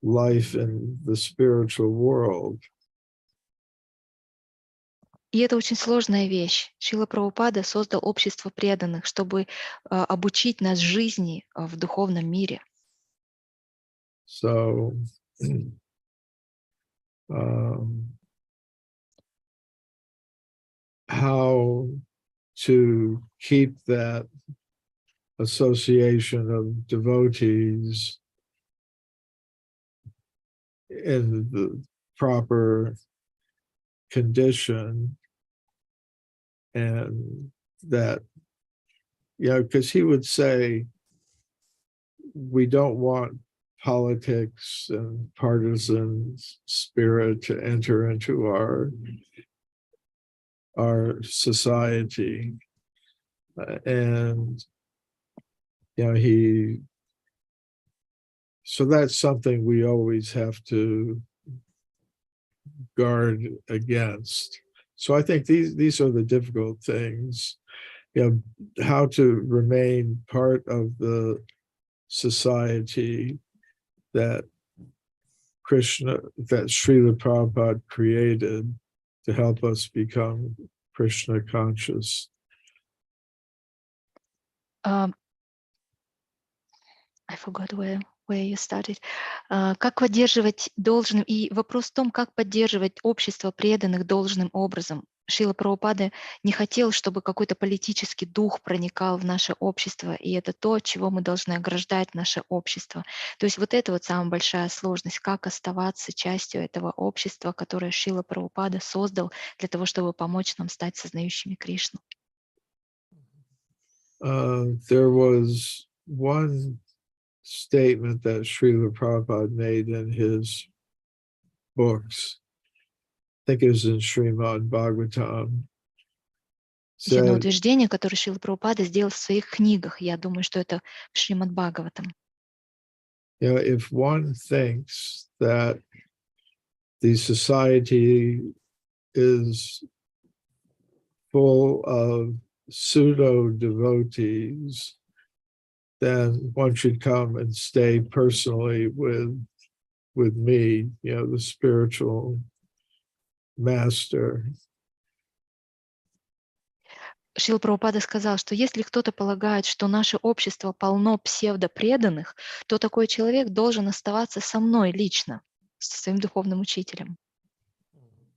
life in the spiritual world. И это очень сложная вещь. Шрила Прабхупада создал общество преданных, чтобы обучить нас жизни в духовном мире. So how to keep that association of devotees in the proper condition, and that, because he would say, we don't want politics and partisan spirit to enter into our society. And so that's something we always have to guard against. So I think these are the difficult things, how to remain part of the society that Srila Prabhupada created to help us become Krishna conscious. I forgot where you started. Как поддерживать должным, и вопрос в том, как поддерживать общество преданных должным образом. Шрила Прабхупада не хотел, чтобы какой-то политический дух проникал в наше общество, и это то, от чего мы должны ограждать наше общество. То есть вот это вот самая большая сложность, как оставаться частью этого общества, которое Шрила Прабхупада создал для того, чтобы помочь нам стать сознающими Кришну. There was one statement that Srila Prabhupada made in his books. I think it was in Srimad Bhagavatam. Есть одно утверждение, которое Шрила Прабхупада сделал в своих книгах. Я думаю, что это в Шримад Бхагаватам. If one thinks that the society is full of pseudo-devotees, then one should come and stay personally with me, the spiritual master. Шрила Прабхупада сказал, что если кто-то полагает, что наше общество полно псевдопреданных, то такой человек должен оставаться со мной лично, со своим духовным учителем.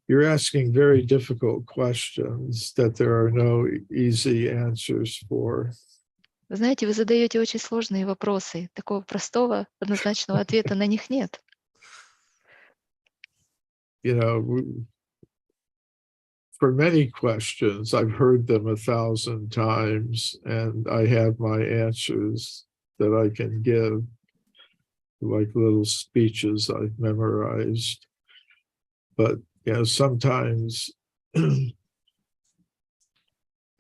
You're asking very difficult questions that there are no easy answers for. Вы знаете, вы задаете очень сложные вопросы. Такого простого, однозначного ответа на них нет. You know, for many questions, I've heard them 1,000 times, and I have my answers that I can give, like little speeches I've memorized. But, you know, sometimes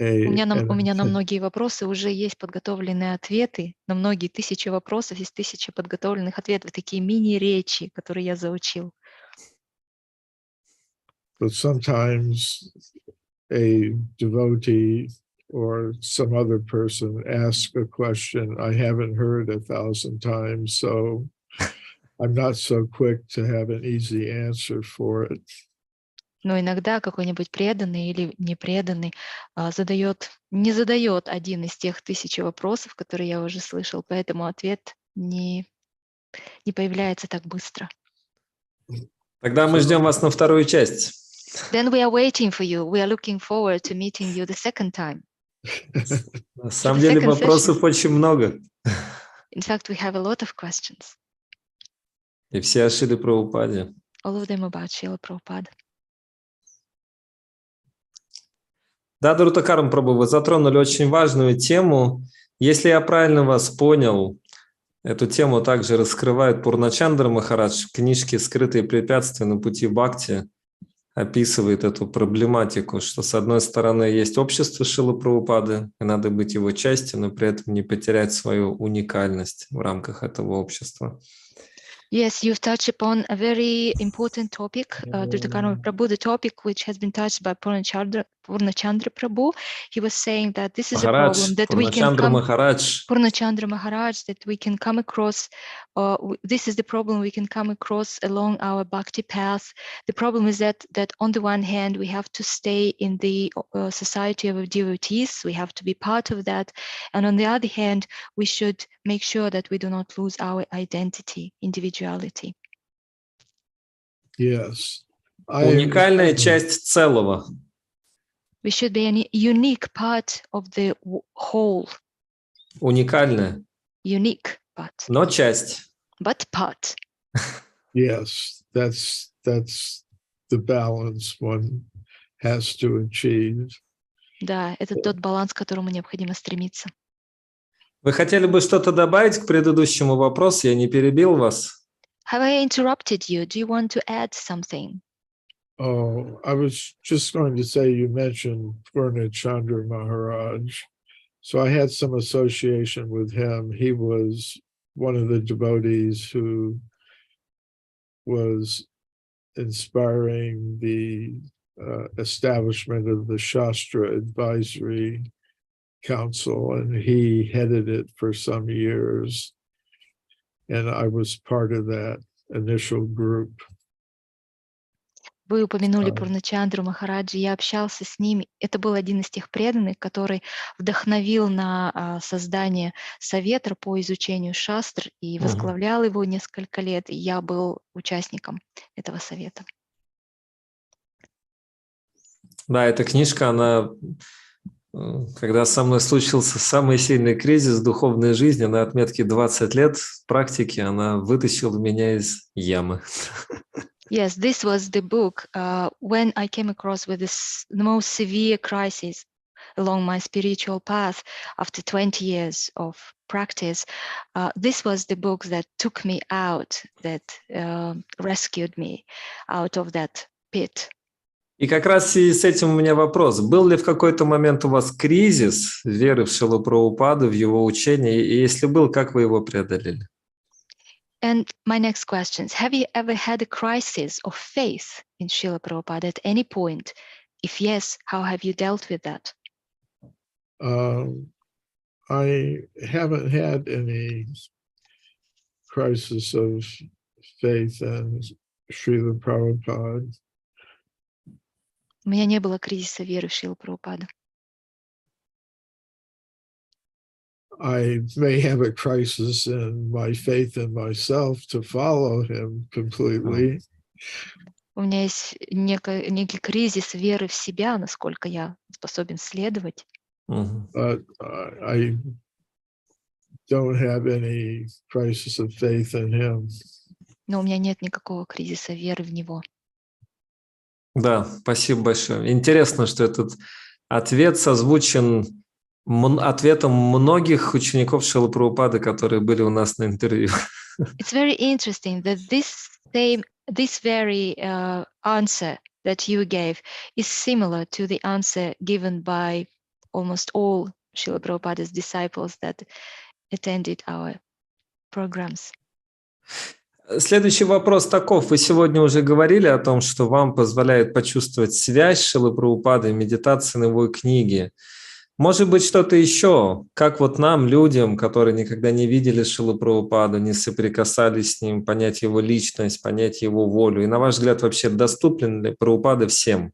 У меня на многие вопросы уже есть подготовленные ответы, на многие тысячи вопросов есть тысячи подготовленных ответов, такие мини-речи, которые я заучил. But sometimes a devotee or some other person asks a question I haven't heard 1,000 times, so I'm not so quick to have an easy answer for it. Но иногда какой-нибудь преданный или непреданный не задает один из тех тысячи вопросов, которые я уже слышал, поэтому ответ не появляется так быстро. Тогда мы ждем вас на вторую часть. Then we are waiting for you. We are looking forward to meeting you the second time. На самом деле вопросов очень много. In fact, we have a lot of questions. И все о Шриле Прабхупаде. All of them about Srila Prabhupada. Да, Друтакарма Прабху, вы затронули очень важную тему. Если я правильно вас понял, эту тему также раскрывает Пурначандра Махарадж в книжке «Скрытые препятствия на пути бхакти», описывает эту проблематику, что с одной стороны есть общество Шрилы Прабхупады, и надо быть его частью, но при этом не потерять свою уникальность в рамках этого общества. Yes, you've touched upon a very important topic, Drutakарma Prabhu, the topic which has been touched by Purnachandra Prabhu. He was saying that this is a problem that we can Purnachandra Maharaj, that we can come across. This is the problem we can come across along our bhakti path. The problem is that on the one hand we have to stay in the society of devotees. We have to be part of that, and on the other hand, we should make sure that we do not lose our identity, individuality. Yes. Уникальная часть целого. We should be a unique part of the whole. Уникальная. Unique part. Но часть. But part. Yes, that's the balance one has to achieve. Да, это тот баланс, к которому необходимо стремиться. Вы хотели бы что-то добавить к предыдущему вопросу? Я не перебил вас. Have I interrupted you? Do you want to add something? Oh, I was just going to say, you mentioned Purnachandra Maharaj. So I had some association with him. He was one of the devotees who was inspiring the establishment of the Shastra Advisory Council, and he headed it for some years. And I was part of that initial group. Вы упомянули Пурначандру Махараджи, я общался с ним. Это был один из тех преданных, который вдохновил на создание совета по изучению шастр и возглавлял его несколько лет, и я был участником этого совета. Да, эта книжка, она, когда со мной случился самый сильный кризис в духовной жизни, на отметке 20 лет в практике, она вытащила меня из ямы. Yes, this was the book when I came across with the most severe crisis along my spiritual path after 20 years of practice. This was the book that took me out, that rescued me out of that pit. И как раз в связи с этим у меня вопрос. Был ли в какой-то момент у вас кризис веры в Шрилу Прабхупаду, в его учение? И если был, как вы его преодолели? And my next question is, have you ever had a crisis of faith in Srila Prabhupada at any point? If yes, how have you dealt with that? I haven't had any crisis of faith in Srila Prabhupada. У меня не было кризиса веры в Шрилу Прабхупаду. I may have a crisis in my faith in myself to follow him completely. У меня есть некий кризис веры в себя, насколько я способен следовать. But don't have any crisis of faith in him. Но у меня нет никакого кризиса веры в него. Да, спасибо большое. Интересно, что этот ответ созвучен ответом многих учеников Шрилы Прабхупады, которые были у нас на интервью. It's very interesting that this very answer that you gave is similar to the answer given by almost all Srila Prabhupada's disciples that attended our programs. Следующий вопрос таков. Вы сегодня уже говорили о том, что вам позволяет почувствовать связь Шрилы Прабхупады, медитации на его книги. Может быть, что-то еще? Как вот нам, людям, которые никогда не видели Шрилу Прабхупаду, не соприкасались с ним, понять его личность, понять его волю? И на ваш взгляд, вообще доступен ли Прабхупада всем?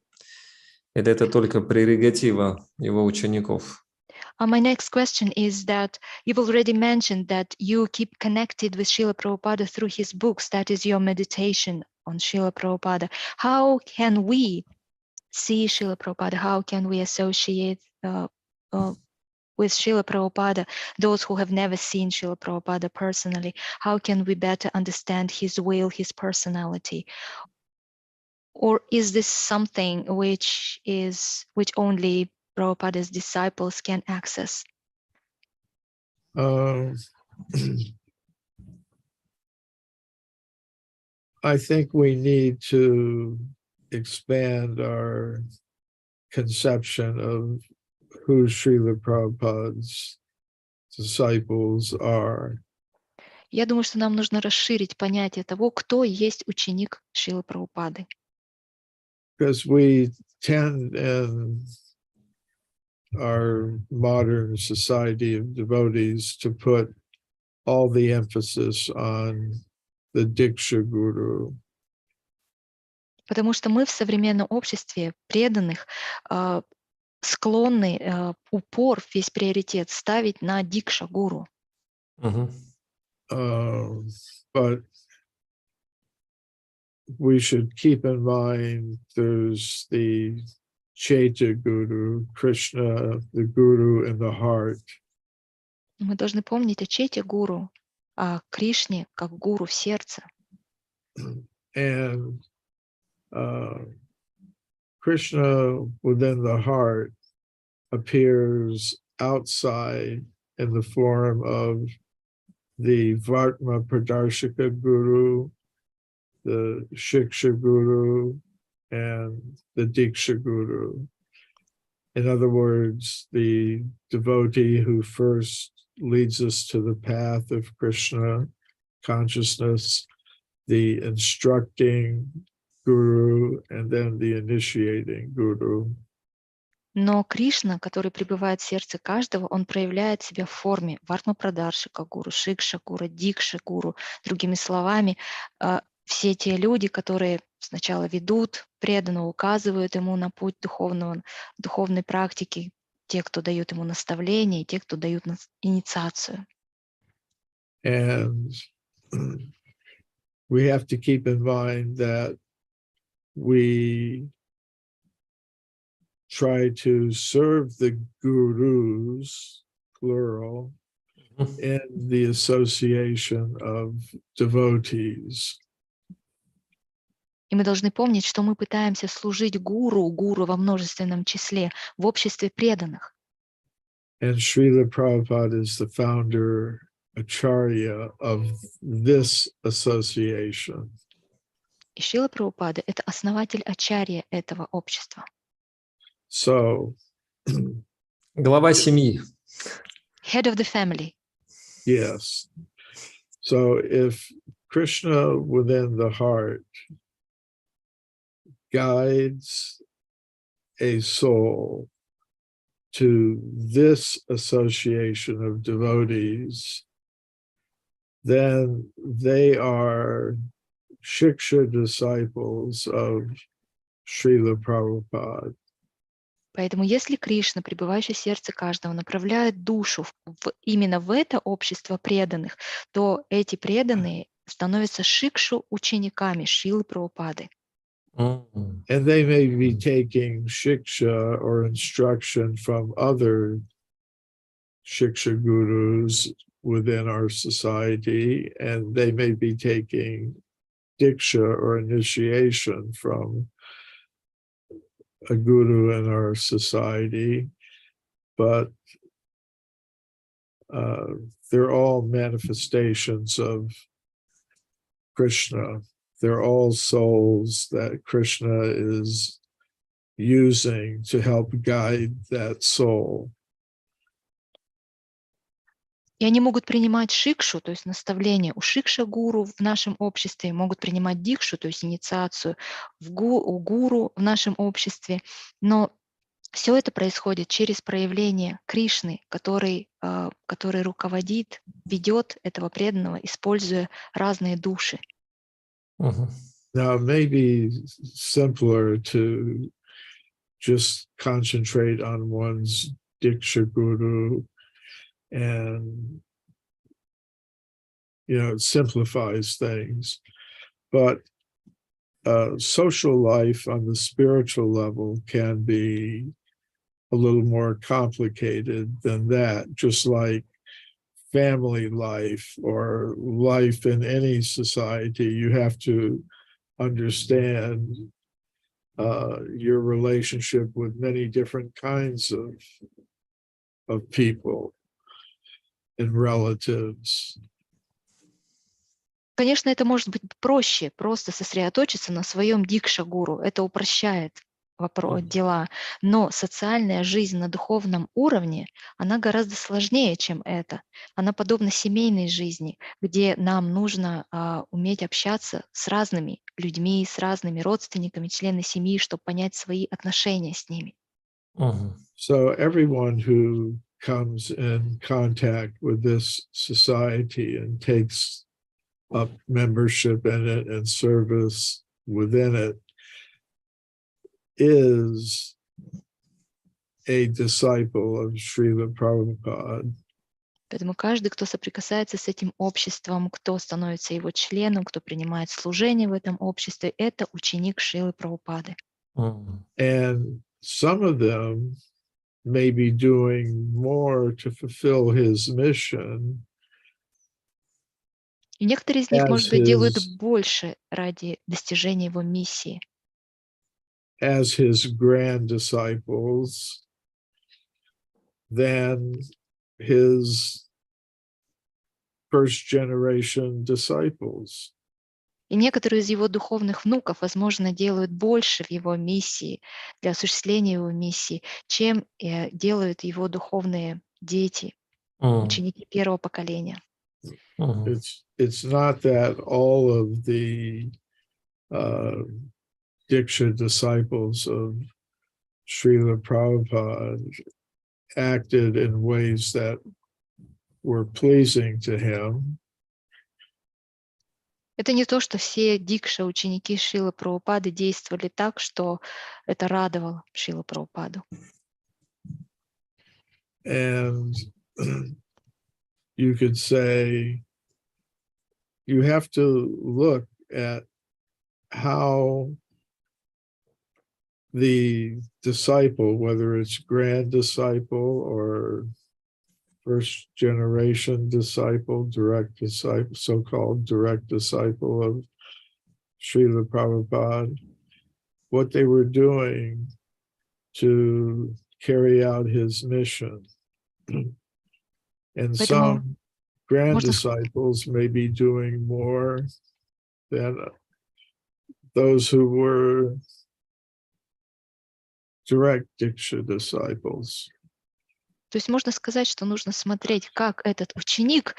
Или это только прерогатива его учеников? My next question is that you've already mentioned that you keep connected with Srila Prabhupada through his books. That is your meditation on Srila Prabhupada. How can we see Srila Prabhupada? How can we associate with Srila Prabhupada, those who have never seen Srila Prabhupada personally? How can we better understand his will, his personality? Or is this something which only Prabhupada's disciples can access? I think we need to expand our conception of who Srila Prabhupada's disciples are. Я думаю, что нам нужно расширить понятие того, кто есть ученик Шрилы Прабхупады. Because we tend in our modern society of devotees to put all the emphasis on the Diksha Guru. Потому что мы в современном обществе преданных склонны упор, весь приоритет ставить на Дикша Гуру. But we should keep in mind there's the Chaitya Guru, Krishna, the Guru in the heart. Мы должны помнить о Чете Гуру, о Кришне как Гуру в сердце. And Krishna within the heart appears outside in the form of the Vartma Pradarshika Guru, the Shiksha Guru, and the Diksha Guru. In other words, the devotee who first leads us to the path of Krishna consciousness, the instructing Guru, and then the initiating Guru. Но Кришна, который пребывает в сердце каждого, он проявляет себя в форме Вартма-прадаршика Гуру, Шикша Гуру, Дикша Гуру. Другими словами, все те люди, которые сначала ведут преданного, указывают ему на путь духовной практики, те, кто дают ему наставления, и те, кто дают инициацию. And we have to keep in mind that we try to serve the gurus, plural, in the association of devotees. И мы должны помнить, что мы пытаемся служить гуру во множественном числе, в обществе преданных. And Srila Prabhupada is the founder, acharya of this association. И Шрила Прабхупада — это основатель ачарья этого общества. So, глава семьи. Head of the family. Yes. So if Krishna within the heart guides a soul to this association of devotees, then they are Shiksha disciples of Srila Prabhupada. Поэтому если Кришна, пребывающий в сердце каждого, направляет душу именно в это общество преданных, то эти преданные становятся шикшу учениками Шрилы Прабхупады. And they may be taking shiksha or instruction from other shiksha gurus within our society, and they may be taking diksha or initiation from a guru in our society, but they're all manifestations of Krishna. They're all souls that Krishna is using to help guide that soul. И они могут принимать шикшу, то есть наставление у шикша-гуру в нашем обществе, могут принимать дикшу, то есть инициацию у гуру в нашем обществе. Но все это происходит через проявление Кришны, который руководит, ведет этого преданного, используя разные души. Now, it may be simpler to just concentrate on one's diksha guru, and it simplifies things. But social life on the spiritual level can be a little more complicated than that, just like family life or life in any society. You have to understand your relationship with many different kinds of people and relatives. Конечно, это может быть проще, просто сосредоточиться на своем дикша-гуру. Это упрощает дела. Но социальная жизнь на духовном уровне, она гораздо сложнее, чем это. Она подобна семейной жизни, где нам нужно уметь общаться с разными людьми, с разными родственниками, членами семьи, чтобы понять свои отношения с ними. So everyone who comes in contact with this society and takes up membership in it and service within it is a disciple of Srila Prabhupada. Поэтому каждый, кто соприкасается с этим обществом, кто становится его членом, кто принимает служение в этом обществе, это ученик Шрилы Прабхупады. And some of them may be doing more to fulfill his mission. И некоторые из них, может быть, делают больше ради достижения его миссии. As his grand disciples than his first generation disciples. И некоторые из его духовных внуков, возможно, делают больше в его миссии, для осуществления его миссии, чем делают его духовные дети, ученики первого поколения. It's not that all of the Diksha disciples of Srila Prabhupada acted in ways that were pleasing to him. Это не то, что все дикша, ученики Шрилы Прабхупады действовали так, что это радовало Шрилу Прабхупаду. And you could say you have to look at how the disciple, whether it's grand disciple or first generation disciple, direct disciple, so-called direct disciple of Srila Prabhupada, what they were doing to carry out his mission. And some grand disciples may be doing more than those who were direct Diksha disciples. То есть можно сказать, что нужно смотреть, как этот ученик,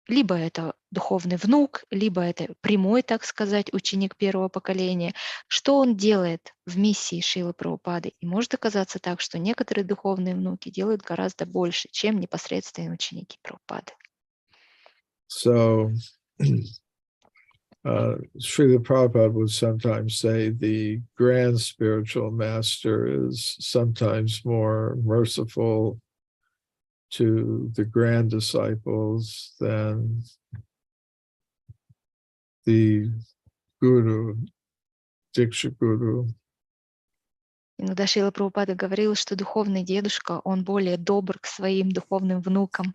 либо это духовный внук, либо это прямой, так сказать, ученик первого поколения, что он делает в миссии Шрилы Прабхупады. И может оказаться так, что некоторые духовные внуки делают гораздо больше, чем непосредственные ученики Прабхупады. So, Srila Prabhupada would sometimes say the grand spiritual master is sometimes more merciful to the grand disciples than the guru, Diksha guru. Иногда Шрила Прабхупада говорил, что духовный дедушка, он более добр к своим духовным внукам,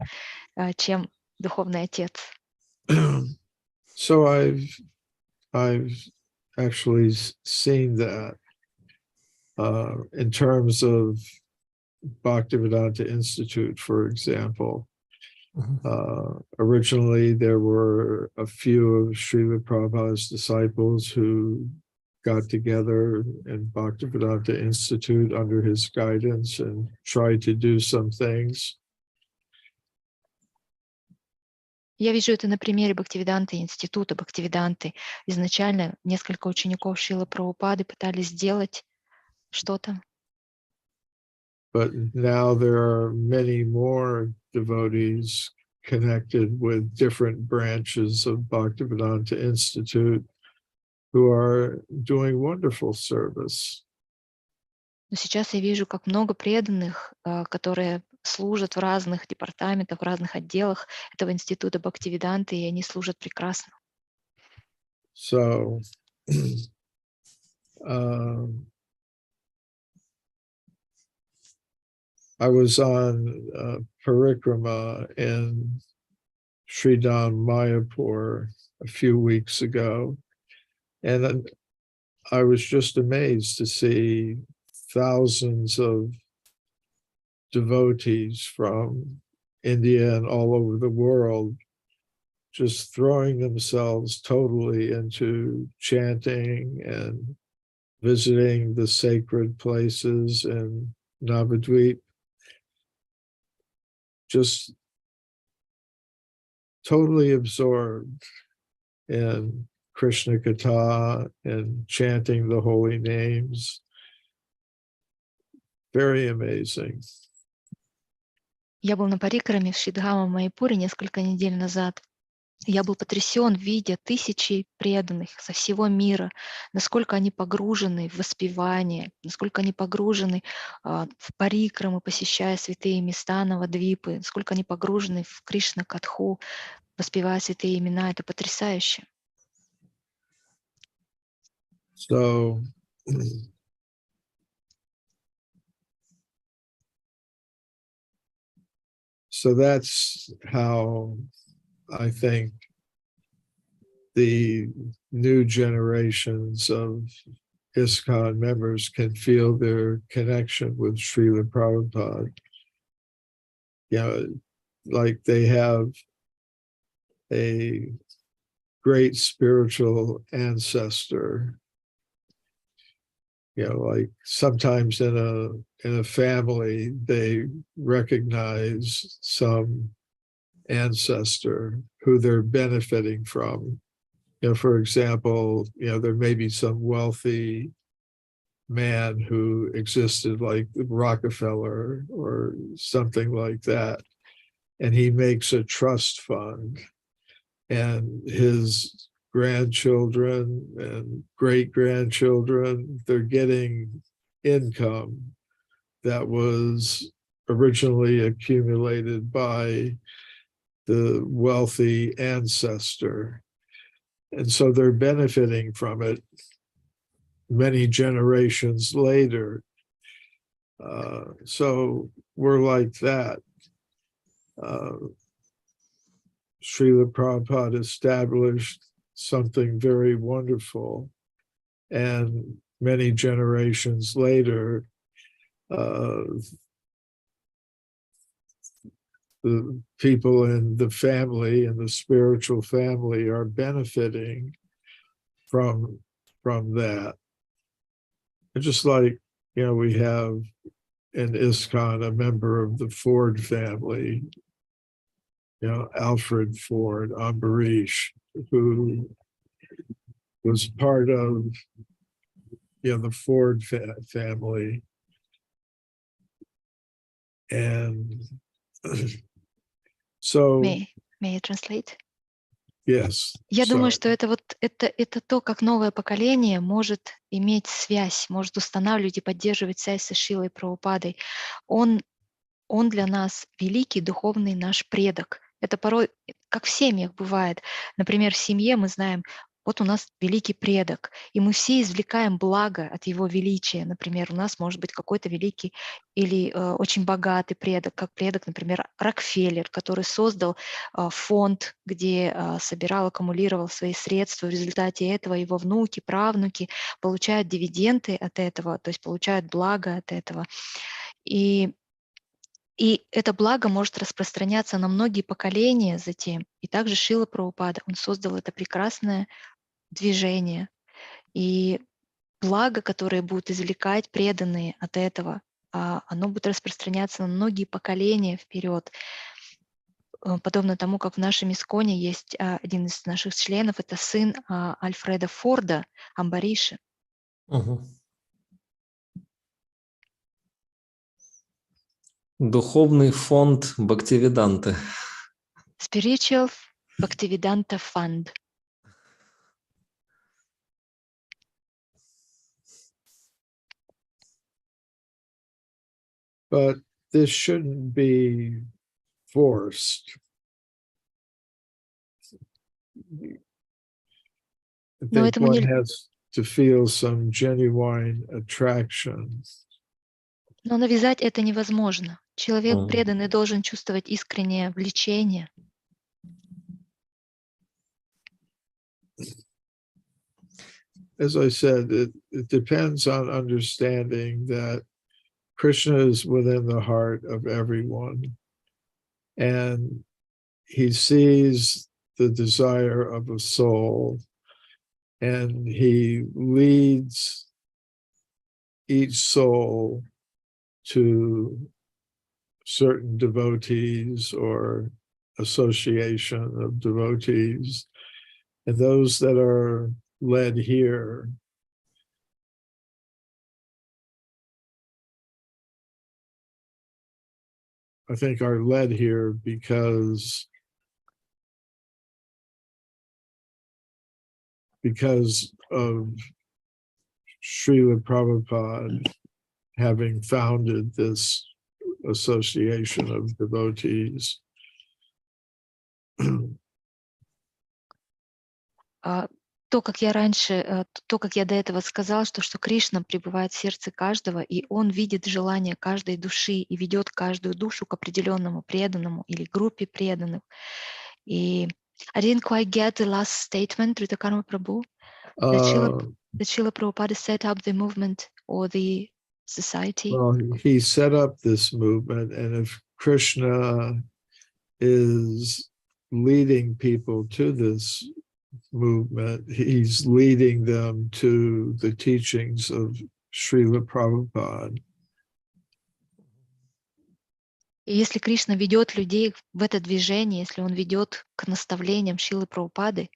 чем духовный отец. So I've actually seen that in terms of Bhaktivedanta Institute, for example. Originally, there were a few of Srila Prabhupada's disciples who got together in Bhaktivedanta Institute under his guidance and tried to do some things. Я вижу это на примере Бхактивиданты, института Бхактивиданты. Изначально несколько учеников Шрилы Прабхупады пытались сделать что-то. But now there are many more devotees connected with different branches of Bhaktivedanta Institute who are doing wonderful service. Но сейчас я вижу, как много преданных, которые служат в разных департаментах, в разных отделах этого института Бхактивиданты, и они служат прекрасно. So, I was on parikrama in Sridham Mayapur a few weeks ago, and I was just amazed to see thousands of devotees from India and all over the world just throwing themselves totally into chanting and visiting the sacred places in Navadvip, just totally absorbed in Krishna Katha and chanting the holy names. Very amazing. Я был на парикраме в Шридхама Майяпуре несколько недель назад. Я был потрясен, видя тысячи преданных со всего мира, насколько они погружены в воспевание, насколько они погружены в парикрамы, посещая святые места Навадвипы, насколько они погружены в Кришна-катху, воспевая святые имена. Это потрясающе. So that's how I think the new generations of ISKCON members can feel their connection with Srila Prabhupada. You know, like they have a great spiritual ancestor. You know, like sometimes in a family, they recognize some ancestor who they're benefiting from. You know, for example, you know, there may be some wealthy man who existed like Rockefeller or something like that, and he makes a trust fund, and his grandchildren and great-grandchildren, they're getting income that was originally accumulated by the wealthy ancestor. And so they're benefiting from it many generations later. So we're like that. Srila Prabhupada established something very wonderful, and many generations later, the people in the family and the spiritual family are benefiting from that. And just like, you know, we have in ISKCON a member of the Ford family, you know, Alfred Ford, Ambarish, who was part of, you know, the Ford family. And so... May I translate? Yes. Я думаю, что это то, как новое поколение может иметь связь, может устанавливать и поддерживать связь со Шрилой Прабхупадой. Он для нас великий духовный наш предок. Это порой, как в семьях бывает. Например, в семье мы знаем, вот у нас великий предок, и мы все извлекаем благо от его величия. Например, у нас может быть какой-то великий или очень богатый предок, как предок, например, Рокфеллер, который создал фонд, где собирал, аккумулировал свои средства. В результате этого его внуки, правнуки получают дивиденды от этого, то есть получают благо от этого. И это благо может распространяться на многие поколения затем. И также Шрила Прабхупада, он создал это прекрасное движение. И благо, которое будут извлекать преданные от этого, оно будет распространяться на многие поколения вперед. Подобно тому, как в нашем Исконе есть один из наших членов, это сын Альфреда Форда, Амбариши. Духовный фонд Бхактивиданты. Spiritual Bhaktivedanta Fund. But this shouldn't be forced. I Но think этому one не... has to feel some genuine attraction. Но навязать это невозможно. Человек преданный должен чувствовать искреннее влечение. As I said, it depends on understanding that Krishna is within the heart of everyone, and he sees the desire of a soul, and he leads each soul to certain devotees or association of devotees, and those that are led here I think are led here because of Srila Prabhupada having founded this association of devotees. То, как я до этого сказала, что Кришна пребывает в сердце каждого, и он видит желание каждой души и ведет каждую душу к определенному преданному или группе преданных. И I didn't quite get the last statement, Drutakарма Prabhu, that Srila Prabhupada set up the movement or the society. Well, he set up this movement, and if Krishna is leading people to this movement, he's leading them to the teachings of Srila Prabhupada. И если Кришна ведет людей в это движение, если он ведет к наставлениям Шрилы Прабхупады,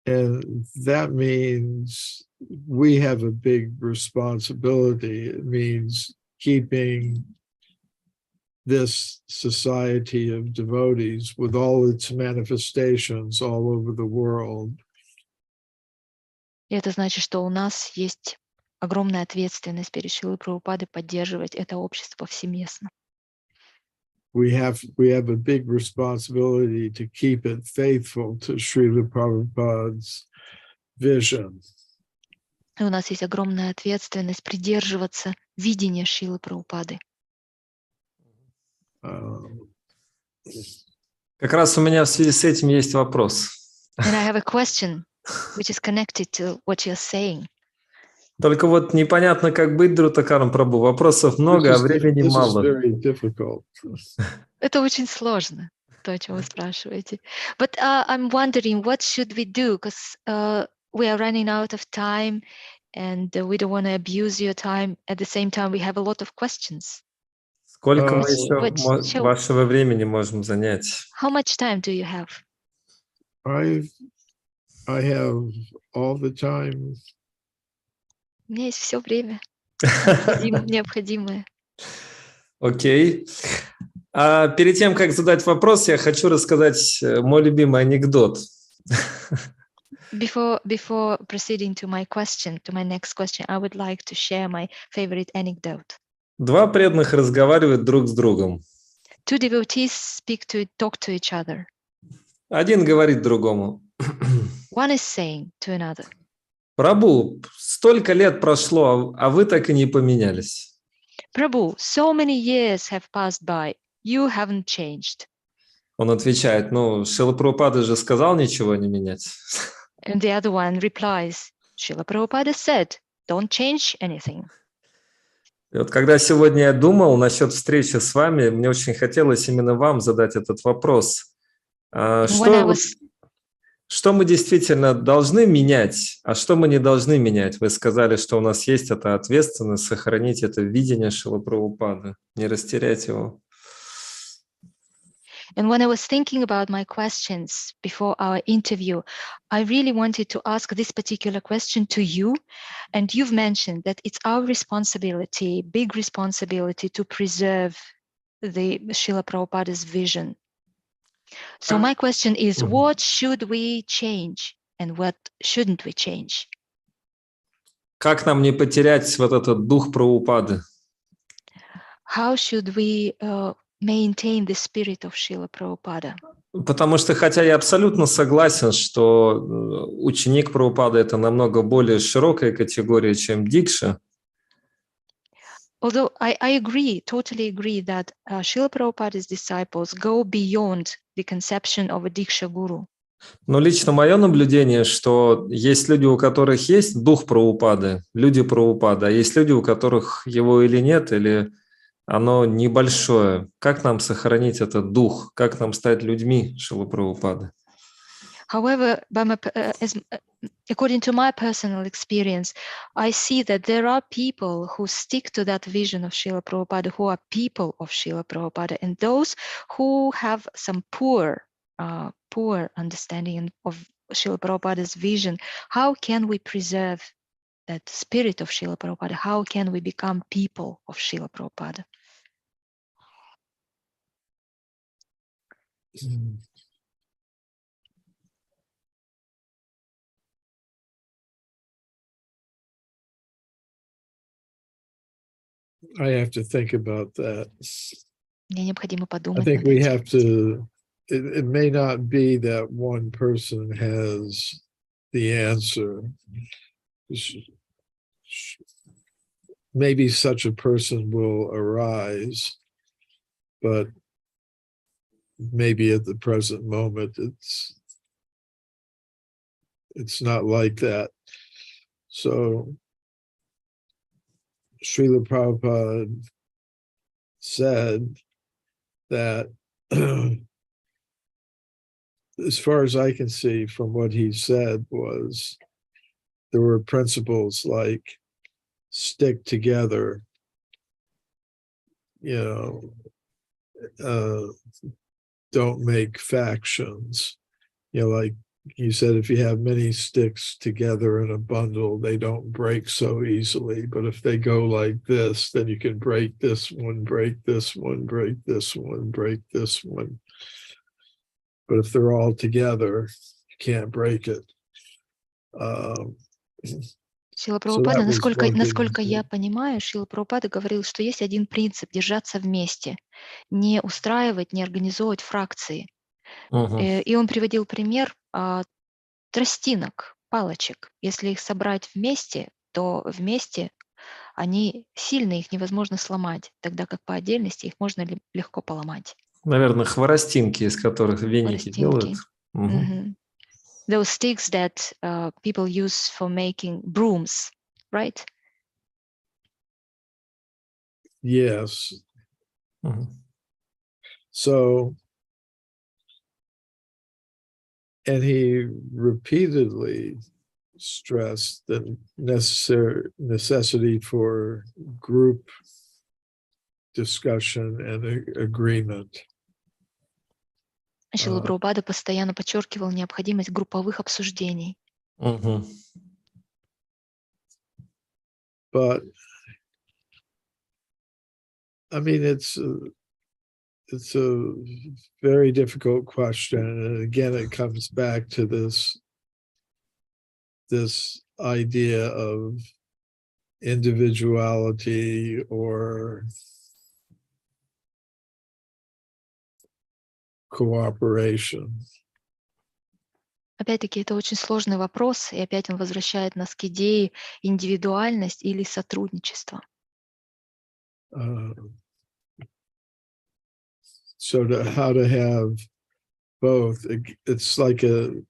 and that means we have a big responsibility. It means keeping this society of devotees with all its manifestations all over the world. и это значит, что у нас есть огромная ответственность перед Шрилой Прабхупадой поддерживать это общество повсеместно. We have a big responsibility to keep it faithful to Srila Prabhupada's vision. И у нас есть огромная ответственность придерживаться видения Шрилы Прабхупады. Как раз у меня в связи с этим есть вопрос. And I have a question which is connected to what you're saying. Только вот непонятно, как быть, Друтакарма Прабху. Вопросов много, а времени мало. Это очень сложно, то, о чем вы спрашиваете. But I'm wondering, what should we do? Because we are running out of time, and we don't want to abuse your time. At the same time, we have a lot of questions. Сколько мы еще вашего времени можем занять? How much time do you have? I have all the time. У меня есть все время необходимое. Окей. А перед тем, как задать вопрос, я хочу рассказать мой любимый анекдот. Before proceeding to my next question, I would like to share my favorite anecdote. Два преданных разговаривают друг с другом. Two devotees talk to each other. Один говорит другому: One is saying to another, Прабху, столько лет прошло, а вы так и не поменялись. Prabhu, so many years have passed by, you haven't changed. Он отвечает, ну, Шрила Прабхупада же сказал ничего не менять. And the other one replies, Srila Prabhupada said, don't change anything. И вот когда сегодня я думал насчет встречи с вами, мне очень хотелось именно вам задать этот вопрос. Что мы действительно должны менять, а что мы не должны менять? Вы сказали, что у нас есть эта ответственность сохранить это видение Шрилы Прабхупады, не растерять его. And when I was thinking about my questions before our interview, I really wanted to ask this particular question to you. And you've mentioned that it's our responsibility, big responsibility, to preserve the Srila Prabhupada's vision. So my question is, what should we change and what shouldn't we change? Как нам не потерять вот этот дух Прабхупады? How should we maintain the spirit of Srila Prabhupada? Потому что, хотя я абсолютно согласен, что ученик Прабхупады – это намного более широкая категория, чем дикша. Although I agree, totally agree that Srila Prabhupada's disciples go beyond the conception of a Diksha Guru. Но лично мое наблюдение, что есть люди, у которых есть дух Прабхупады, люди Прабхупады, а есть люди, у которых его или нет, или оно небольшое. Как нам сохранить этот дух? Как нам стать людьми Шрилы Прабхупады? However, according to my personal experience, I see that there are people who stick to that vision of Srila Prabhupada, who are people of Srila Prabhupada, and those who have some poor understanding of Srila Prabhupada's vision. How can we preserve that spirit of Srila Prabhupada? How can we become people of Srila Prabhupada? I have to think about that. Мне необходимо I подумать think над we этим. have to, it may not be that one person has the answer. Maybe such a person will arise, but maybe at the present moment it's not like that. So Srila Prabhupada said that as far as I can see from what he said was there were principles like stick together, don't make factions. Like you said, if you have many sticks together in a bundle, they don't break so easily. But if they go like this, then you can break this one, break this one, break this one, break this one. But if they're all together, you can't break it. Шрила Прабхупада, насколько я понимаю, Шрила Прабхупада говорил, что есть один принцип – держаться вместе, не устраивать, не организовывать фракции. И он приводил пример тростинок, палочек. Если их собрать вместе, то вместе они сильны, их невозможно сломать, тогда как по отдельности их можно легко поломать. Наверное, хворостинки, из которых веники делают. Those sticks that people use for making brooms, right? Yes. So, and he repeatedly stressed the necessity for group discussion and agreement. Шрила Прабхупада постоянно подчеркивал необходимость групповых обсуждений. But I mean, it's a very difficult question, and again, it comes back to this idea of individuality or cooperation. Опять-таки, это очень сложный вопрос, и опять он возвращает нас к идее индивидуальность или сотрудничество. So how to have both? It's like a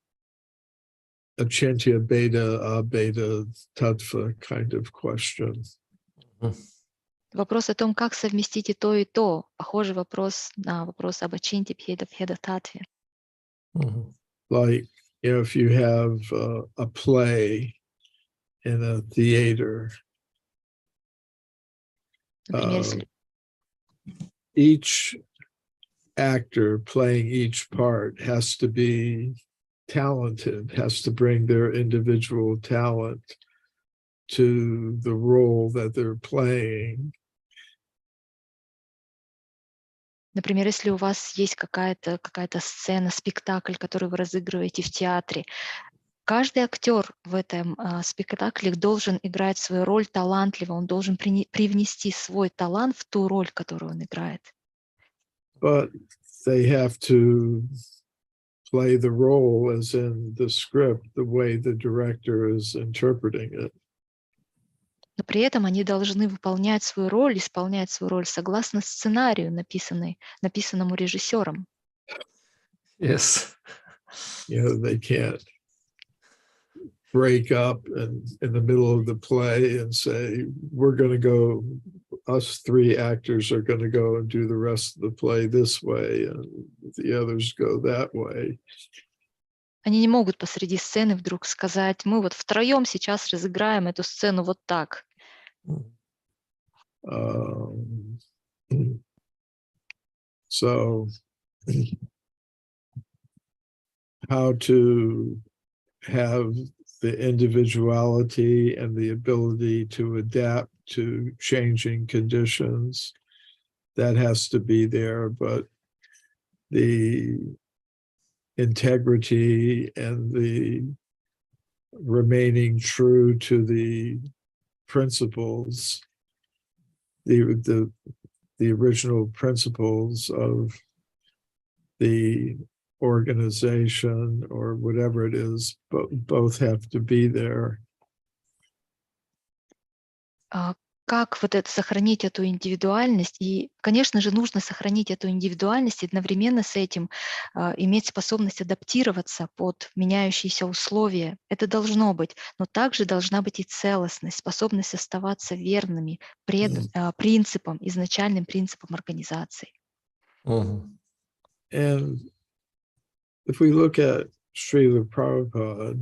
achintya beta, abeta tattva kind of question. Вопрос о том, как совместить и то, похожий вопрос на вопрос об ачинте, бхеда, татве. Like, if you have a play in a theater, Например, если each actor playing each part has to be talented, has to bring their individual talent to the role that they're playing. Например, если у вас есть какая-то сцена, спектакль, который вы разыгрываете в театре, каждый актер в этом спектакле должен играть свою роль талантливо, он должен привнести свой талант в ту роль, которую он играет. But they have to play the role as in the script, the way the director is interpreting it. Но при этом они должны выполнять свою роль, исполнять свою роль согласно сценарию, написанному режиссером. Yes. You know, they can't break up and in the middle of the play and say, we're going to go, us three actors are going to go and do the rest of the play this way, and the others go that way. Они не могут посреди сцены вдруг сказать, мы вот втроем сейчас разыграем эту сцену вот так. So how to have the individuality and the ability to adapt to changing conditions, that has to be there, but the integrity and the remaining true to the principles, the original principles of the organization or whatever it is, but both have to be there. Как вот это сохранить эту индивидуальность? И, конечно же, нужно сохранить эту индивидуальность и одновременно с этим иметь способность адаптироваться под меняющиеся условия. Это должно быть, но также должна быть и целостность, способность оставаться верными принципам, изначальным принципам организации. And if we look at Srila Prabhupada,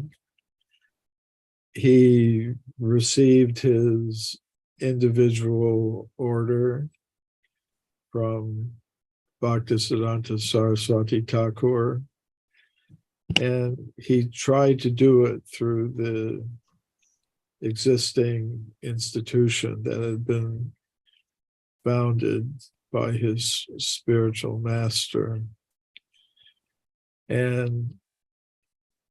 he received his individual order from Bhaktisiddhanta Saraswati Thakur, and he tried to do it through the existing institution that had been founded by his spiritual master. And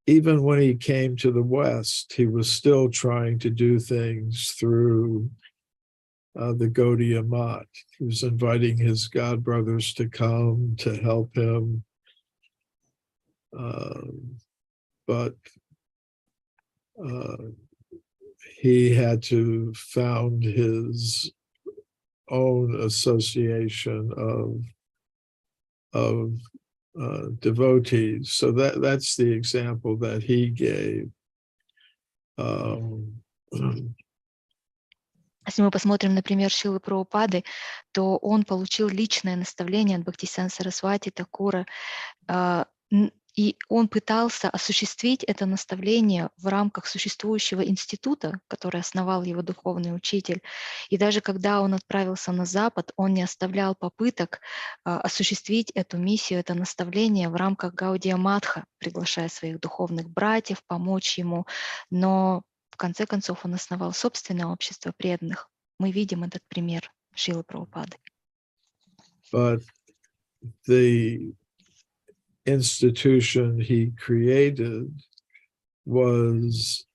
even when he came to the West, he was still trying to do things through the Gaudiya Math. He was inviting his godbrothers to come to help him. But he had to found his own association of devotees. So that's the example that he gave. Если мы посмотрим, например, Шрилы Прабхупады, то он получил личное наставление от Бхактисиддханта Сарасвати Такура, и он пытался осуществить это наставление в рамках существующего института, который основал его духовный учитель. И даже когда он отправился на Запад, он не оставлял попыток осуществить эту миссию, это наставление в рамках Гаудия Матха, приглашая своих духовных братьев помочь ему. Но в конце концов он основал собственное общество преданных. Мы видим этот пример Шрилы Прабхупады. But the institution he created was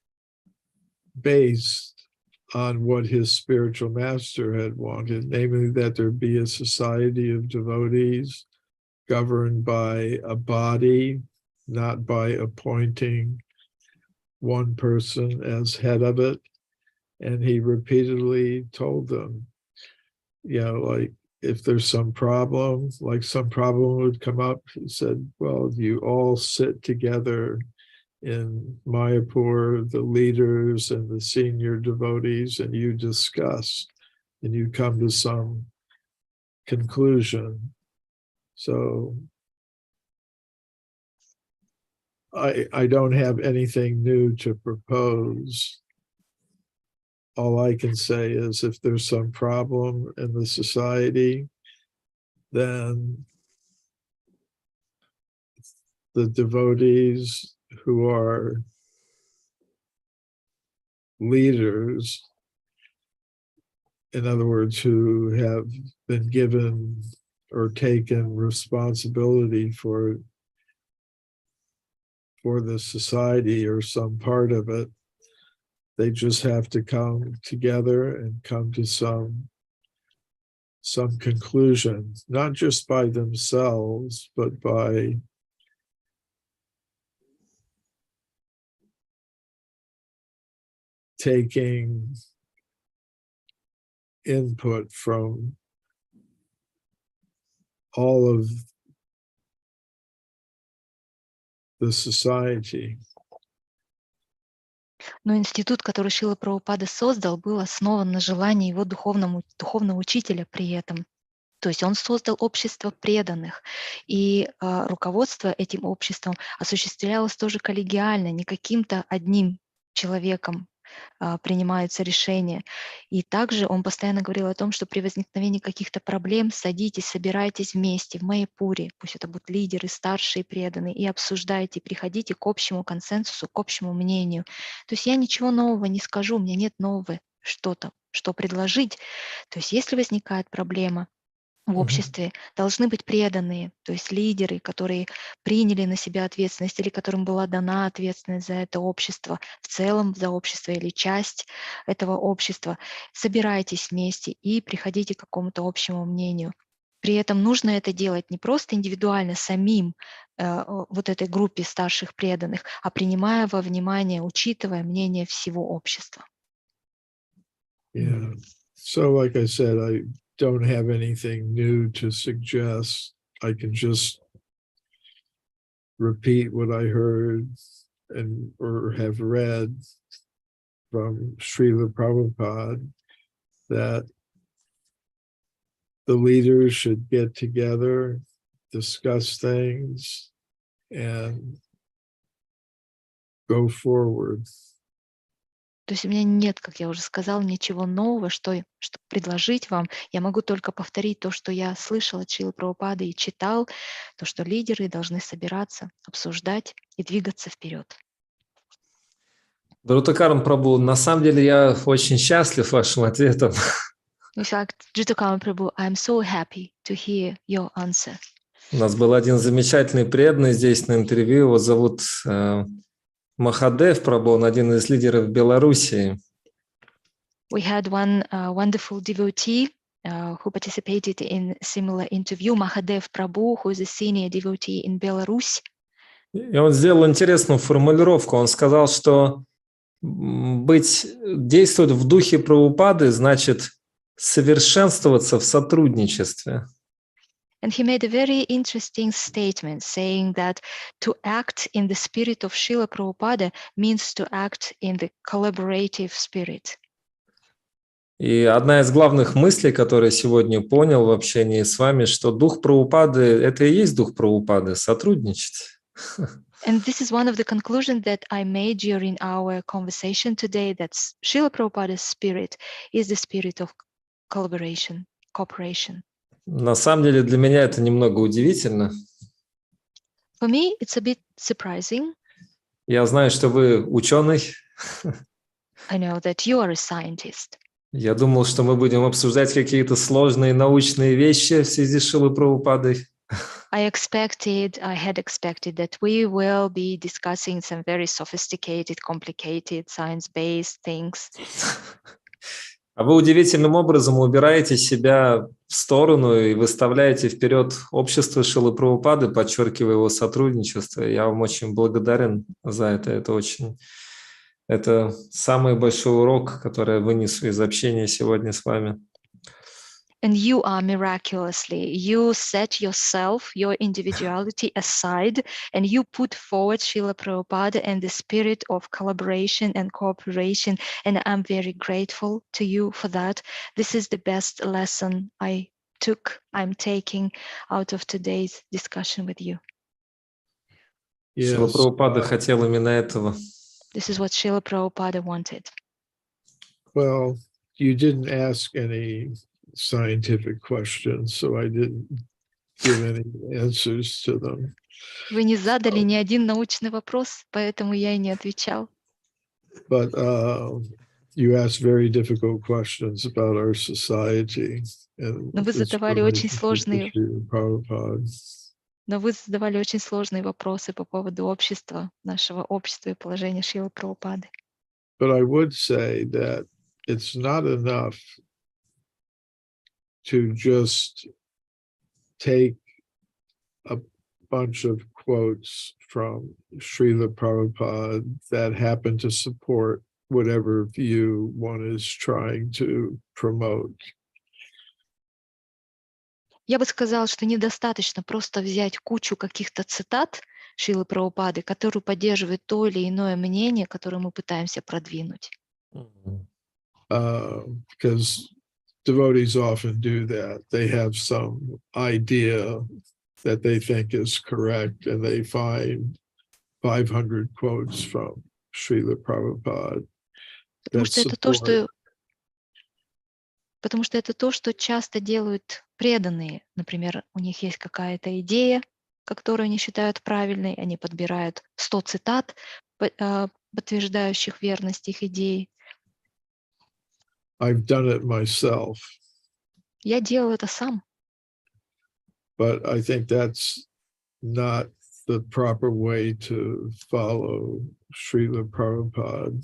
based on what his spiritual master had wanted, namely that there be a society of devotees governed by a body not by appointing one person as head of it. And he repeatedly told them, like if there's some problem, like some problem would come up, he said, well, you all sit together in Mayapur, the leaders and the senior devotees, and you discuss and you come to some conclusion. So I don't have anything new to propose. All I can say is if there's some problem in the society, then the devotees who are leaders, in other words, who have been given or taken responsibility for the society or some part of it, they just have to come together and come to some conclusion, not just by themselves, but by taking input from all of the society. Но институт, который Шрила Прабхупада создал, был основан на желании его духовного учителя при этом. То есть он создал общество преданных, и руководство этим обществом осуществлялось тоже коллегиально, не каким-то одним человеком принимаются решения. И также он постоянно говорил о том, что при возникновении каких-то проблем садитесь, собирайтесь вместе в Майяпуре, пусть это будут лидеры, старшие преданные, и обсуждайте, приходите к общему консенсусу, к общему мнению. То есть я ничего нового не скажу, у меня нет нового что-то, что предложить. То есть если возникает проблема, в обществе должны быть преданные, то есть лидеры, которые приняли на себя ответственность или которым была дана ответственность за это общество, в целом за общество или часть этого общества. Собирайтесь вместе и приходите к какому-то общему мнению. При этом нужно это делать не просто индивидуально самим вот этой группе старших преданных, а принимая во внимание, учитывая мнение всего общества. Yeah. So like I said, I don't have anything new to suggest. I can just repeat what I heard or have read from Srila Prabhupada, that the leaders should get together, discuss things, and go forward. То есть у меня нет, как я уже сказала, ничего нового, что предложить вам. Я могу только повторить то, что я слышала от Шрилы Прабхупады и читал, то, что лидеры должны собираться, обсуждать и двигаться вперед. Друтакарма Прабху, на самом деле я очень счастлив вашим ответом. In fact, Drutakарма Prabhu, I'm so happy to hear your answer. У нас был один замечательный преданный здесь на интервью, его зовут Махадев Прабху, он один из лидеров Белоруссии. We had one wonderful devotee who participated in a similar interview, Mahadev Prabhu, who is a senior devotee in Belarus. И он сделал интересную формулировку. Он сказал, что действовать в духе Прабхупады значит совершенствоваться в сотрудничестве. And he made a very interesting statement, saying that to act in the spirit of Srila Prabhupada means to act in the collaborative spirit. И одна из главных мыслей, которую я сегодня понял в общении с вами, что дух Прабхупады – это и есть дух Прабхупады – сотрудничать. And this is one of the conclusions that I made during our conversation today, that Srila Prabhupada's spirit is the spirit of collaboration, cooperation. На самом деле для меня это немного удивительно. For me, it's a bit surprising. Я знаю, что вы ученый. I know that you are a scientist. Я думал, что мы будем обсуждать какие-то сложные научные вещи в связи с Шрилой Прабхупадой. I had expected that we will be discussing some very sophisticated, complicated, science-based things. А вы удивительным образом убираете себя в сторону и выставляете вперед общество Шрилы Прабхупады, подчеркивая его сотрудничество. Я вам очень благодарен за это. Это самый большой урок, который я вынесу из общения сегодня с вами. And you are miraculously, you set yourself, your individuality aside, and you put forward Srila Prabhupada and the spirit of collaboration and cooperation. And I'm very grateful to you for that. This is the best lesson I'm taking out of today's discussion with you. Шрила Yes. Прабхупада хотел именно этого. This is what Srila Prabhupada wanted. Well, you didn't ask any scientific questions, so I didn't give any answers to them. Вы не задали ни один научный вопрос, поэтому я и не отвечал. But you asked very difficult questions about our society. Но вы задавали очень сложные вопросы по поводу общества, нашего общества и положения Шрилы Прабхупады. But I would say that it's not enough to just take a bunch of quotes from Srila Prabhupada that happen to support whatever view one is trying to promote. Я бы сказала, что недостаточно просто взять кучу каких-то цитат Шрилы Прабхупады, которые поддерживают то или иное мнение, которое мы пытаемся продвинуть. Because devotees often do that. They have some idea that they think is correct, and they find 500 quotes from Srila Prabhupada. Потому что это то, что часто делают преданные. Например, у них есть какая-то идея, которую они считают правильной, они подбирают 100 цитат, подтверждающих верность их идеи. I've done it myself. Я делал это сам. But I think that's not the proper way to follow Srila Prabhupada.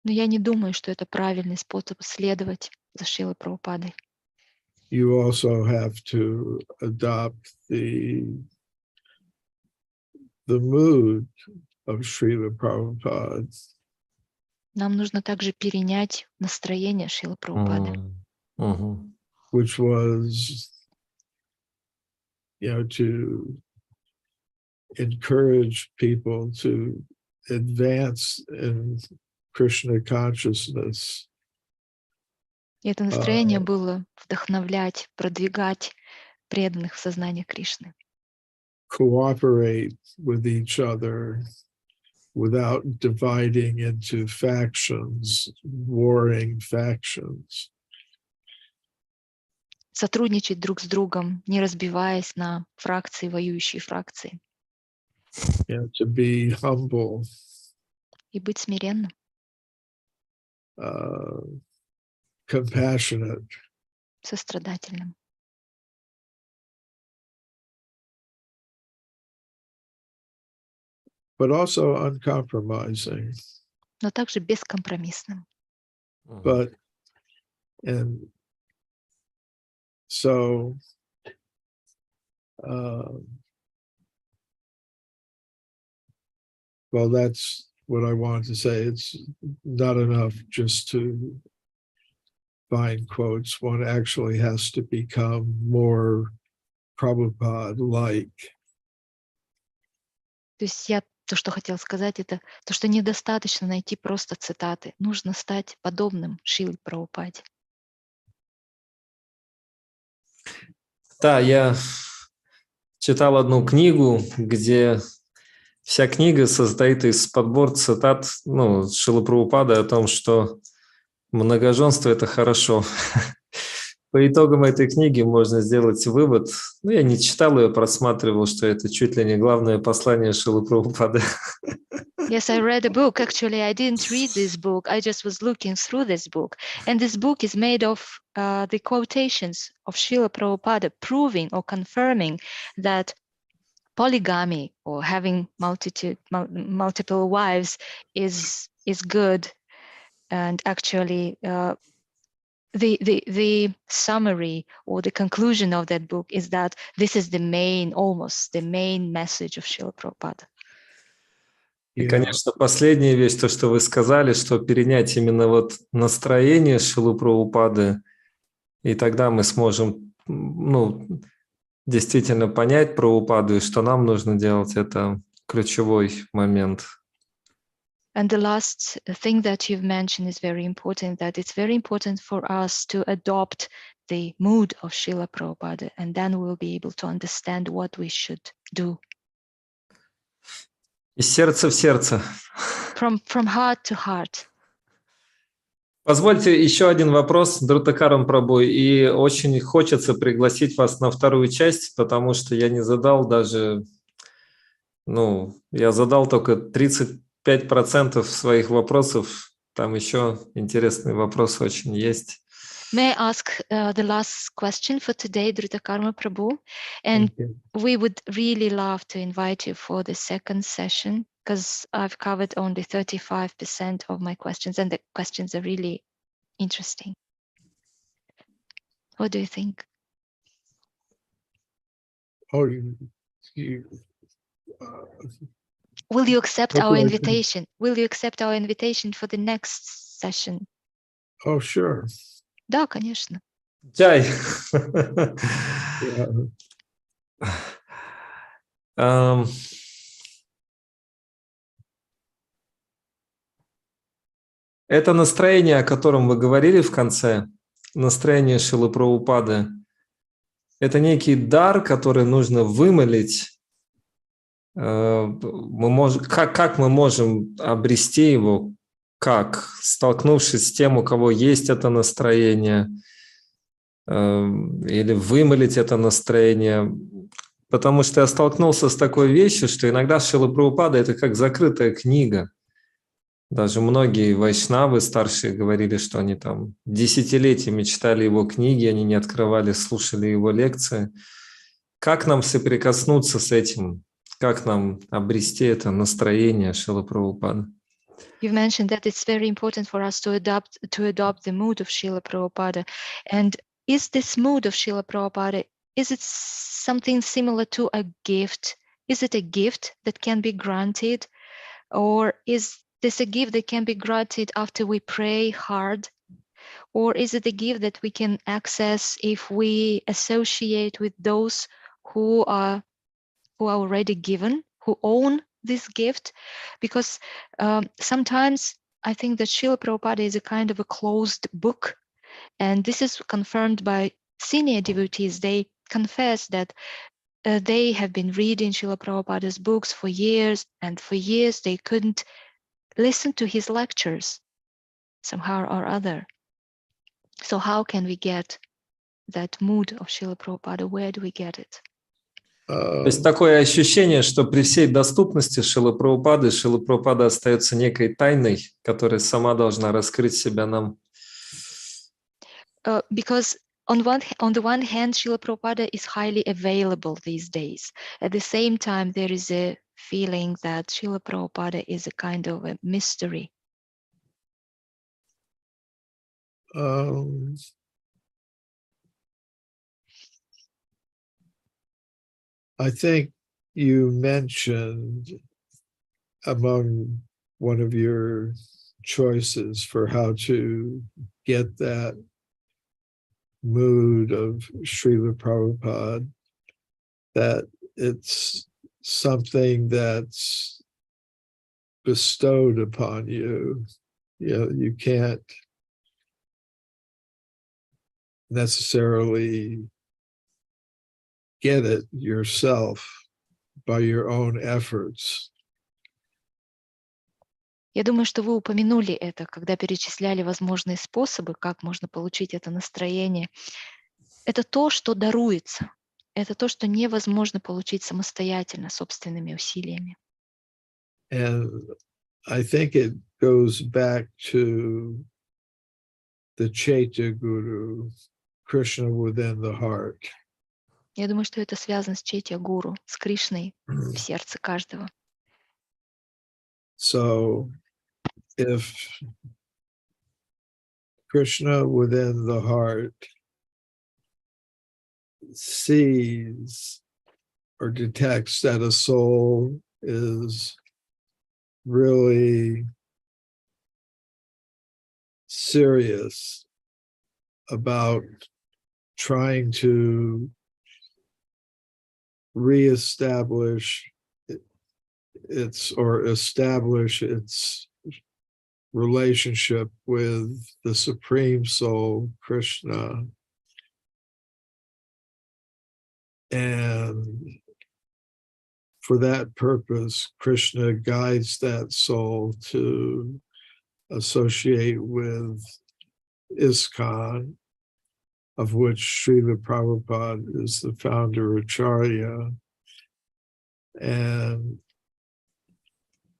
Но я не думаю, что это правильный способ следовать за Шрилой Прабхупадой. You also have to adopt the mood of Srila Prabhupada. Нам нужно также перенять настроение Шрилы Прабхупады. Which was, to encourage people to advance in Krishna consciousness. И это настроение было вдохновлять, продвигать преданных в сознание Кришны. Cooperate with each other without dividing into factions, warring factions. Сотрудничать друг с другом, не разбиваясь на фракции, воюющие фракции. To be humble. И быть смиренным. Compassionate. Сострадательным. But also uncompromising. Но также бескомпромиссным. But, and so, well, that's what I wanted to say. It's not enough just to find quotes. One actually has to become more Prabhupada-like. То есть то, что хотела сказать, это то, что недостаточно найти просто цитаты. Нужно стать подобным Шриле Прабхупаде. Да, я читал одну книгу, где вся книга состоит из подбора цитат Шрилы Прабхупады о том, что многоженство – это хорошо. По итогам этой книги можно сделать вывод, я не читал ее, просматривал, что это чуть ли не главное послание Шрилы Прабхупады. Yes, I read a book. Actually, I didn't read this book. I just was looking through this book. And this book is made of the quotations of Srila Prabhupada proving or confirming that polygamy or having multiple wives is good. And actually, the summary or the conclusion of that book is that this is almost the main message of Srila Prabhupada. И, конечно, последняя вещь, то, что вы сказали, что перенять именно вот настроение Шрилы Прабхупады, и тогда мы сможем, действительно понять Прабхупаду, и что нам нужно делать, это ключевой момент. And the last thing that you've mentioned is very important, that it's very important for us to adopt the mood of Srila Prabhupada, and then we'll be able to understand what we should do. Из сердца в сердце. From heart to heart. Позвольте еще один вопрос, Друтакарам Прабhu, и очень хочется пригласить вас на вторую часть, потому что я не задал даже, я задал только 35% своих вопросов, там еще интересные вопросы очень есть. May I ask the last question for today, Drutakарma Prabhu? And we would really love to invite you for the second session, because I've covered only 35% of my questions, and the questions are really interesting. What do you think? Oh, will you accept our invitation? Will you accept our invitation for the next session? Oh, sure. Да, конечно. Джай. Это настроение, о котором вы говорили в конце, настроение Шрилы Прабхупады, это некий дар, который нужно вымолить. Как мы можем обрести его? Как? Столкнувшись с тем, у кого есть это настроение, или вымолить это настроение. Потому что я столкнулся с такой вещью, что иногда Шрила Прабхупада – это как закрытая книга. Даже многие вайшнавы старшие говорили, что они там десятилетиями читали его книги, они не открывали, слушали его лекции. Как нам соприкоснуться с этим? Как нам обрести это настроение Шрилы Прабхупады? You've mentioned that it's very important for us to adopt the mood of Srila Prabhupada. And is this mood of Srila Prabhupada, is it something similar to a gift? Is it a gift that can be granted? Or is this a gift that can be granted after we pray hard? Or is it a gift that we can access if we associate with those who are already given, who own this gift? Because sometimes I think that Srila Prabhupada is a kind of a closed book, and this is confirmed by senior devotees. They confess that they have been reading Srila Prabhupada's books for years, and for years they couldn't listen to his lectures somehow or other. So how can we get that mood of Srila Prabhupada? Where do we get it? То есть такое ощущение, что при всей доступности Шрилы Прабхупада остается некой тайной, которая сама должна раскрыть себя нам. Because on the one hand, Srila Prabhupada is highly available these days. At the same time, there is a feeling that Srila Prabhupada is a kind of a mystery. I think you mentioned among one of your choices for how to get that mood of Srila Prabhupada, that it's something that's bestowed upon you. You can't necessarily get it yourself by your own efforts. Я думаю, что вы упомянули это, когда перечисляли возможные способы, как можно получить это настроение. Это то, что даруется. Это то, что невозможно получить самостоятельно, собственными усилиями. And I think it goes back to the Chaitya Guru, Krishna within the heart. Я думаю, что это связано с Чайтья Гуру, с Кришной в сердце каждого. So if Krishna within the heart sees or detects that a soul is really serious about trying to reestablish establish its relationship with the Supreme Soul, Krishna. And for that purpose, Krishna guides that soul to associate with ISKCON, of which Srila Prabhupada is the founder Acharya. And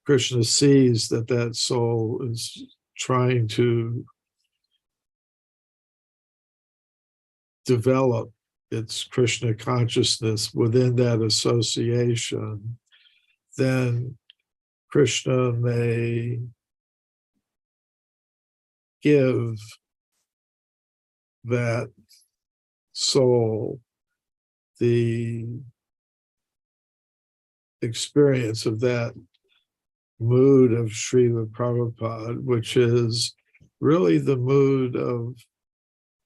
Krishna sees that that soul is trying to develop its Krishna consciousness within that association. Then Krishna may give that soul the experience of that mood of Srila Prabhupada, which is really the mood of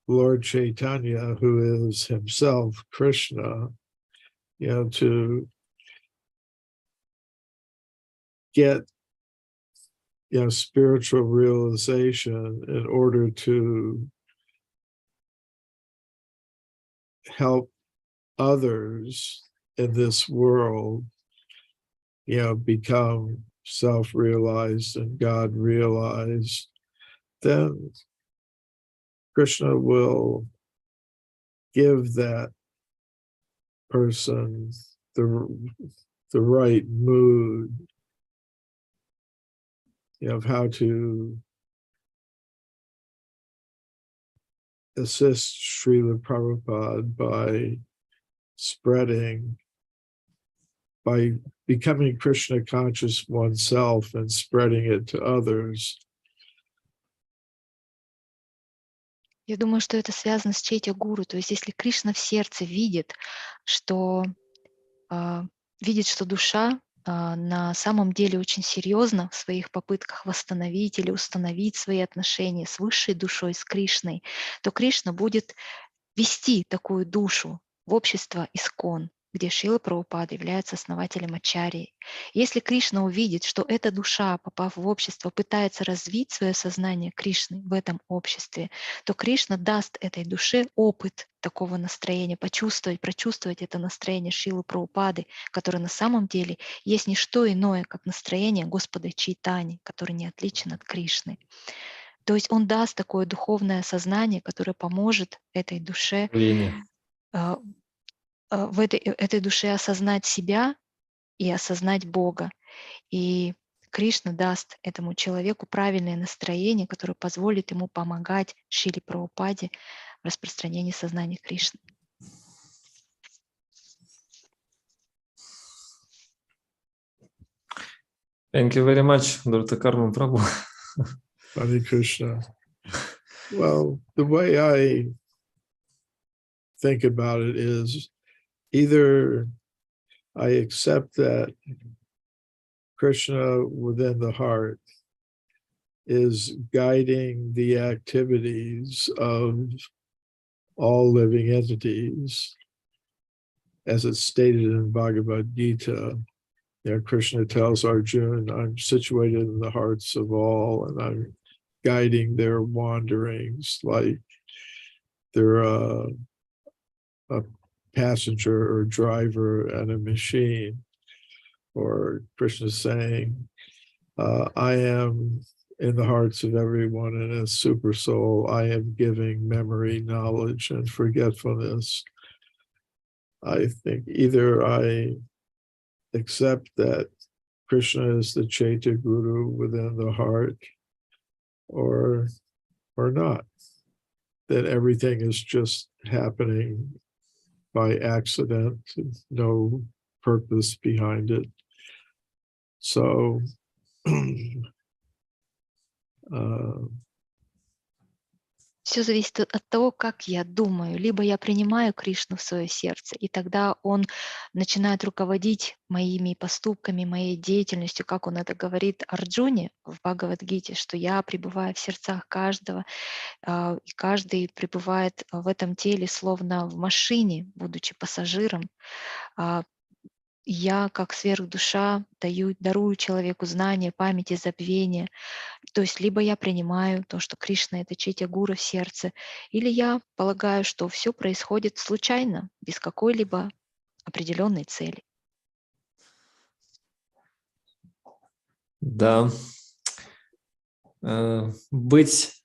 Lord Chaitanya, who is himself Krishna, to get spiritual realization in order to help others in this world, become self-realized and God-realized. Then Krishna will give that person the right mood, of how to assist Srila Prabhupada by becoming Krishna conscious oneself and spreading it to others. Я думаю, что это связано с чейти-гуру. То есть если Кришна в сердце видит, что душа на самом деле очень серьезно в своих попытках восстановить или установить свои отношения с высшей душой, с Кришной, то Кришна будет вести такую душу в общество Искон, где Шрила Прабхупада является основателем Ачарьи. Если Кришна увидит, что эта душа, попав в общество, пытается развить свое сознание Кришны в этом обществе, то Кришна даст этой душе опыт такого настроения, прочувствовать это настроение Шрилы Прабхупады, которое на самом деле есть не что иное, как настроение Господа Чайтани, который не отличен от Кришны. То есть он даст такое духовное сознание, которое поможет этой душе в этой душе осознать себя и осознать Бога. И Кришна даст этому человеку правильное настроение, которое позволит ему помогать Шриле Прабхупаде в распространении сознания Кришны. Thank you very much, Друтакарма Prabhu. Hare Krishna. Well, the way I think about it is either I accept that Krishna within the heart is guiding the activities of all living entities, as it's stated in Bhagavad Gita. Krishna tells Arjuna, I'm situated in the hearts of all, and I'm guiding their wanderings like they're a passenger or driver at a machine. Or Krishna saying, I am in the hearts of everyone, and as super soul, I am giving memory, knowledge, and forgetfulness. I think either I accept that Krishna is the Chaitya Guru within the heart, or not. That everything is just happening by accident, no purpose behind it. So Все зависит от того, как я думаю. Либо я принимаю Кришну в свое сердце, и тогда он начинает руководить моими поступками, моей деятельностью, как он это говорит Арджуне в Бхагавад-гите, что я пребываю в сердцах каждого, и каждый пребывает в этом теле словно в машине, будучи пассажиром. Я, как сверхдуша, дарую человеку знания, память и забвение. То есть либо я принимаю то, что Кришна — это Чайтя Гуру в сердце, или я полагаю, что все происходит случайно, без какой-либо определенной цели. Да. Быть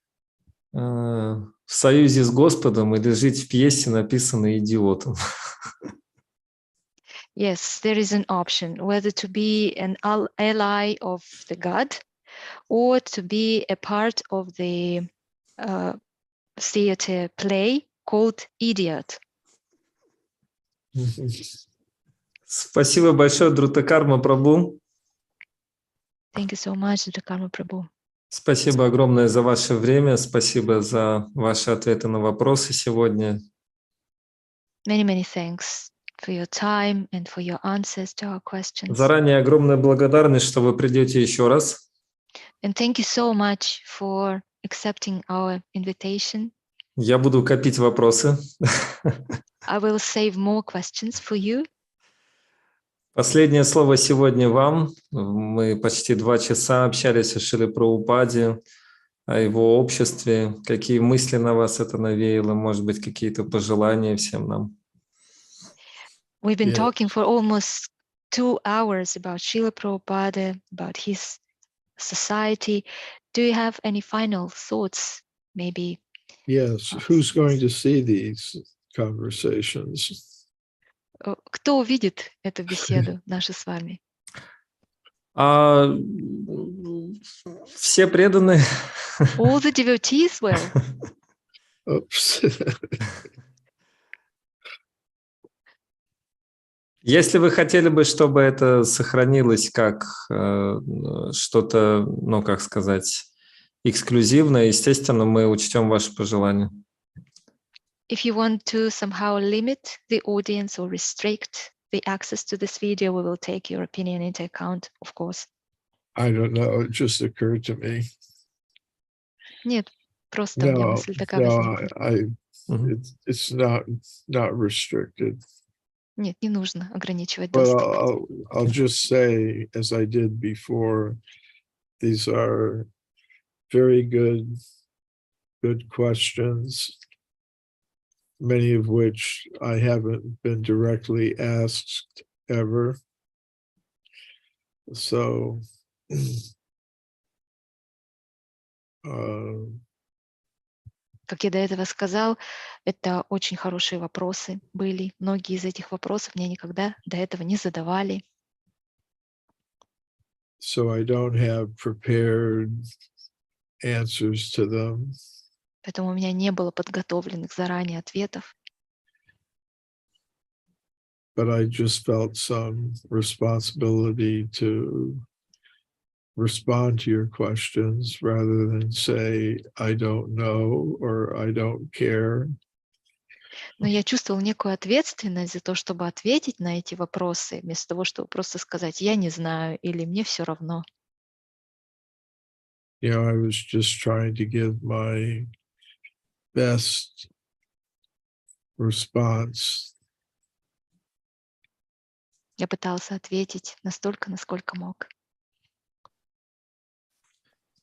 в союзе с Господом или жить в пьесе, написанной идиотом. Yes, there is an option, whether to be an ally of the God or to be a part of the theater play called Idiot. Спасибо большое, Друтакарма Прабху. Thank you so much, Drutakарма Prabhu. Спасибо огромное за ваше время, спасибо за ваши ответы на вопросы сегодня. Many thanks for your time and for your answers to our questions. Заранее огромная благодарность, что вы придете еще раз. And thank you so much for accepting our invitation. Я буду копить вопросы. I will save more questions for you. Последнее слово сегодня вам. Мы почти 2 часа общались о Шриле Прабхупаде, о его обществе. Какие мысли на вас это навеяло? Может быть, какие-то пожелания всем нам? We've been talking for almost 2 hours about Srila Prabhupada, about his society. Do you have any final thoughts, maybe? Yes, who's going to see these conversations? Кто увидит эту беседу нашу с вами? Все преданные. All the devotees will. Oops. Если вы хотели бы, чтобы это сохранилось как что-то, ну, как сказать, эксклюзивное, естественно, мы учтем ваши пожелания. If you want to somehow limit the audience or restrict the access to this video, we will take your opinion into account, of course. I don't know, it just occurred to me. Нет, просто мне мысль такая возникла. It's not restricted. Нет, не нужно ограничивать But доступ. I'll just say, as I did before, these are very good questions, many of which I haven't been directly asked ever. So, как я до этого сказал, это очень хорошие вопросы были. Многие из этих вопросов мне никогда до этого не задавали. So I don't have prepared answers to them. Поэтому у меня не было подготовленных заранее ответов. But I just felt some responsibility to respond to your questions rather than say, I don't know or I don't care. Но я чувствовал некую ответственность за то, чтобы ответить на эти вопросы, вместо того, чтобы просто сказать «я не знаю» или «мне все равно». You know, I was just trying to give my best response. Я пытался ответить настолько, насколько мог.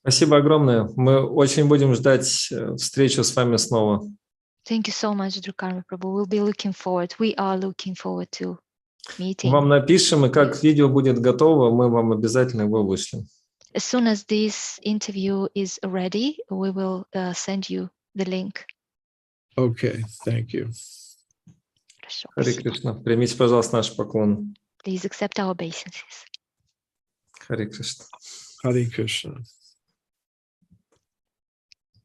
Спасибо огромное. Мы очень будем ждать встречу с вами снова. Thank you so much, Drutakарма Prabhu. We'll be looking forward. We are looking forward to meeting. Вам напишем, и как видео будет готово, мы вам обязательно его вышлем. As soon as this interview is ready, we will send you the link. Okay, thank you. Хорошо, Харе спасибо. Кришна. Примите, пожалуйста, наш поклон. Please accept our obeisances. Харе Кришна. Hare Krishna.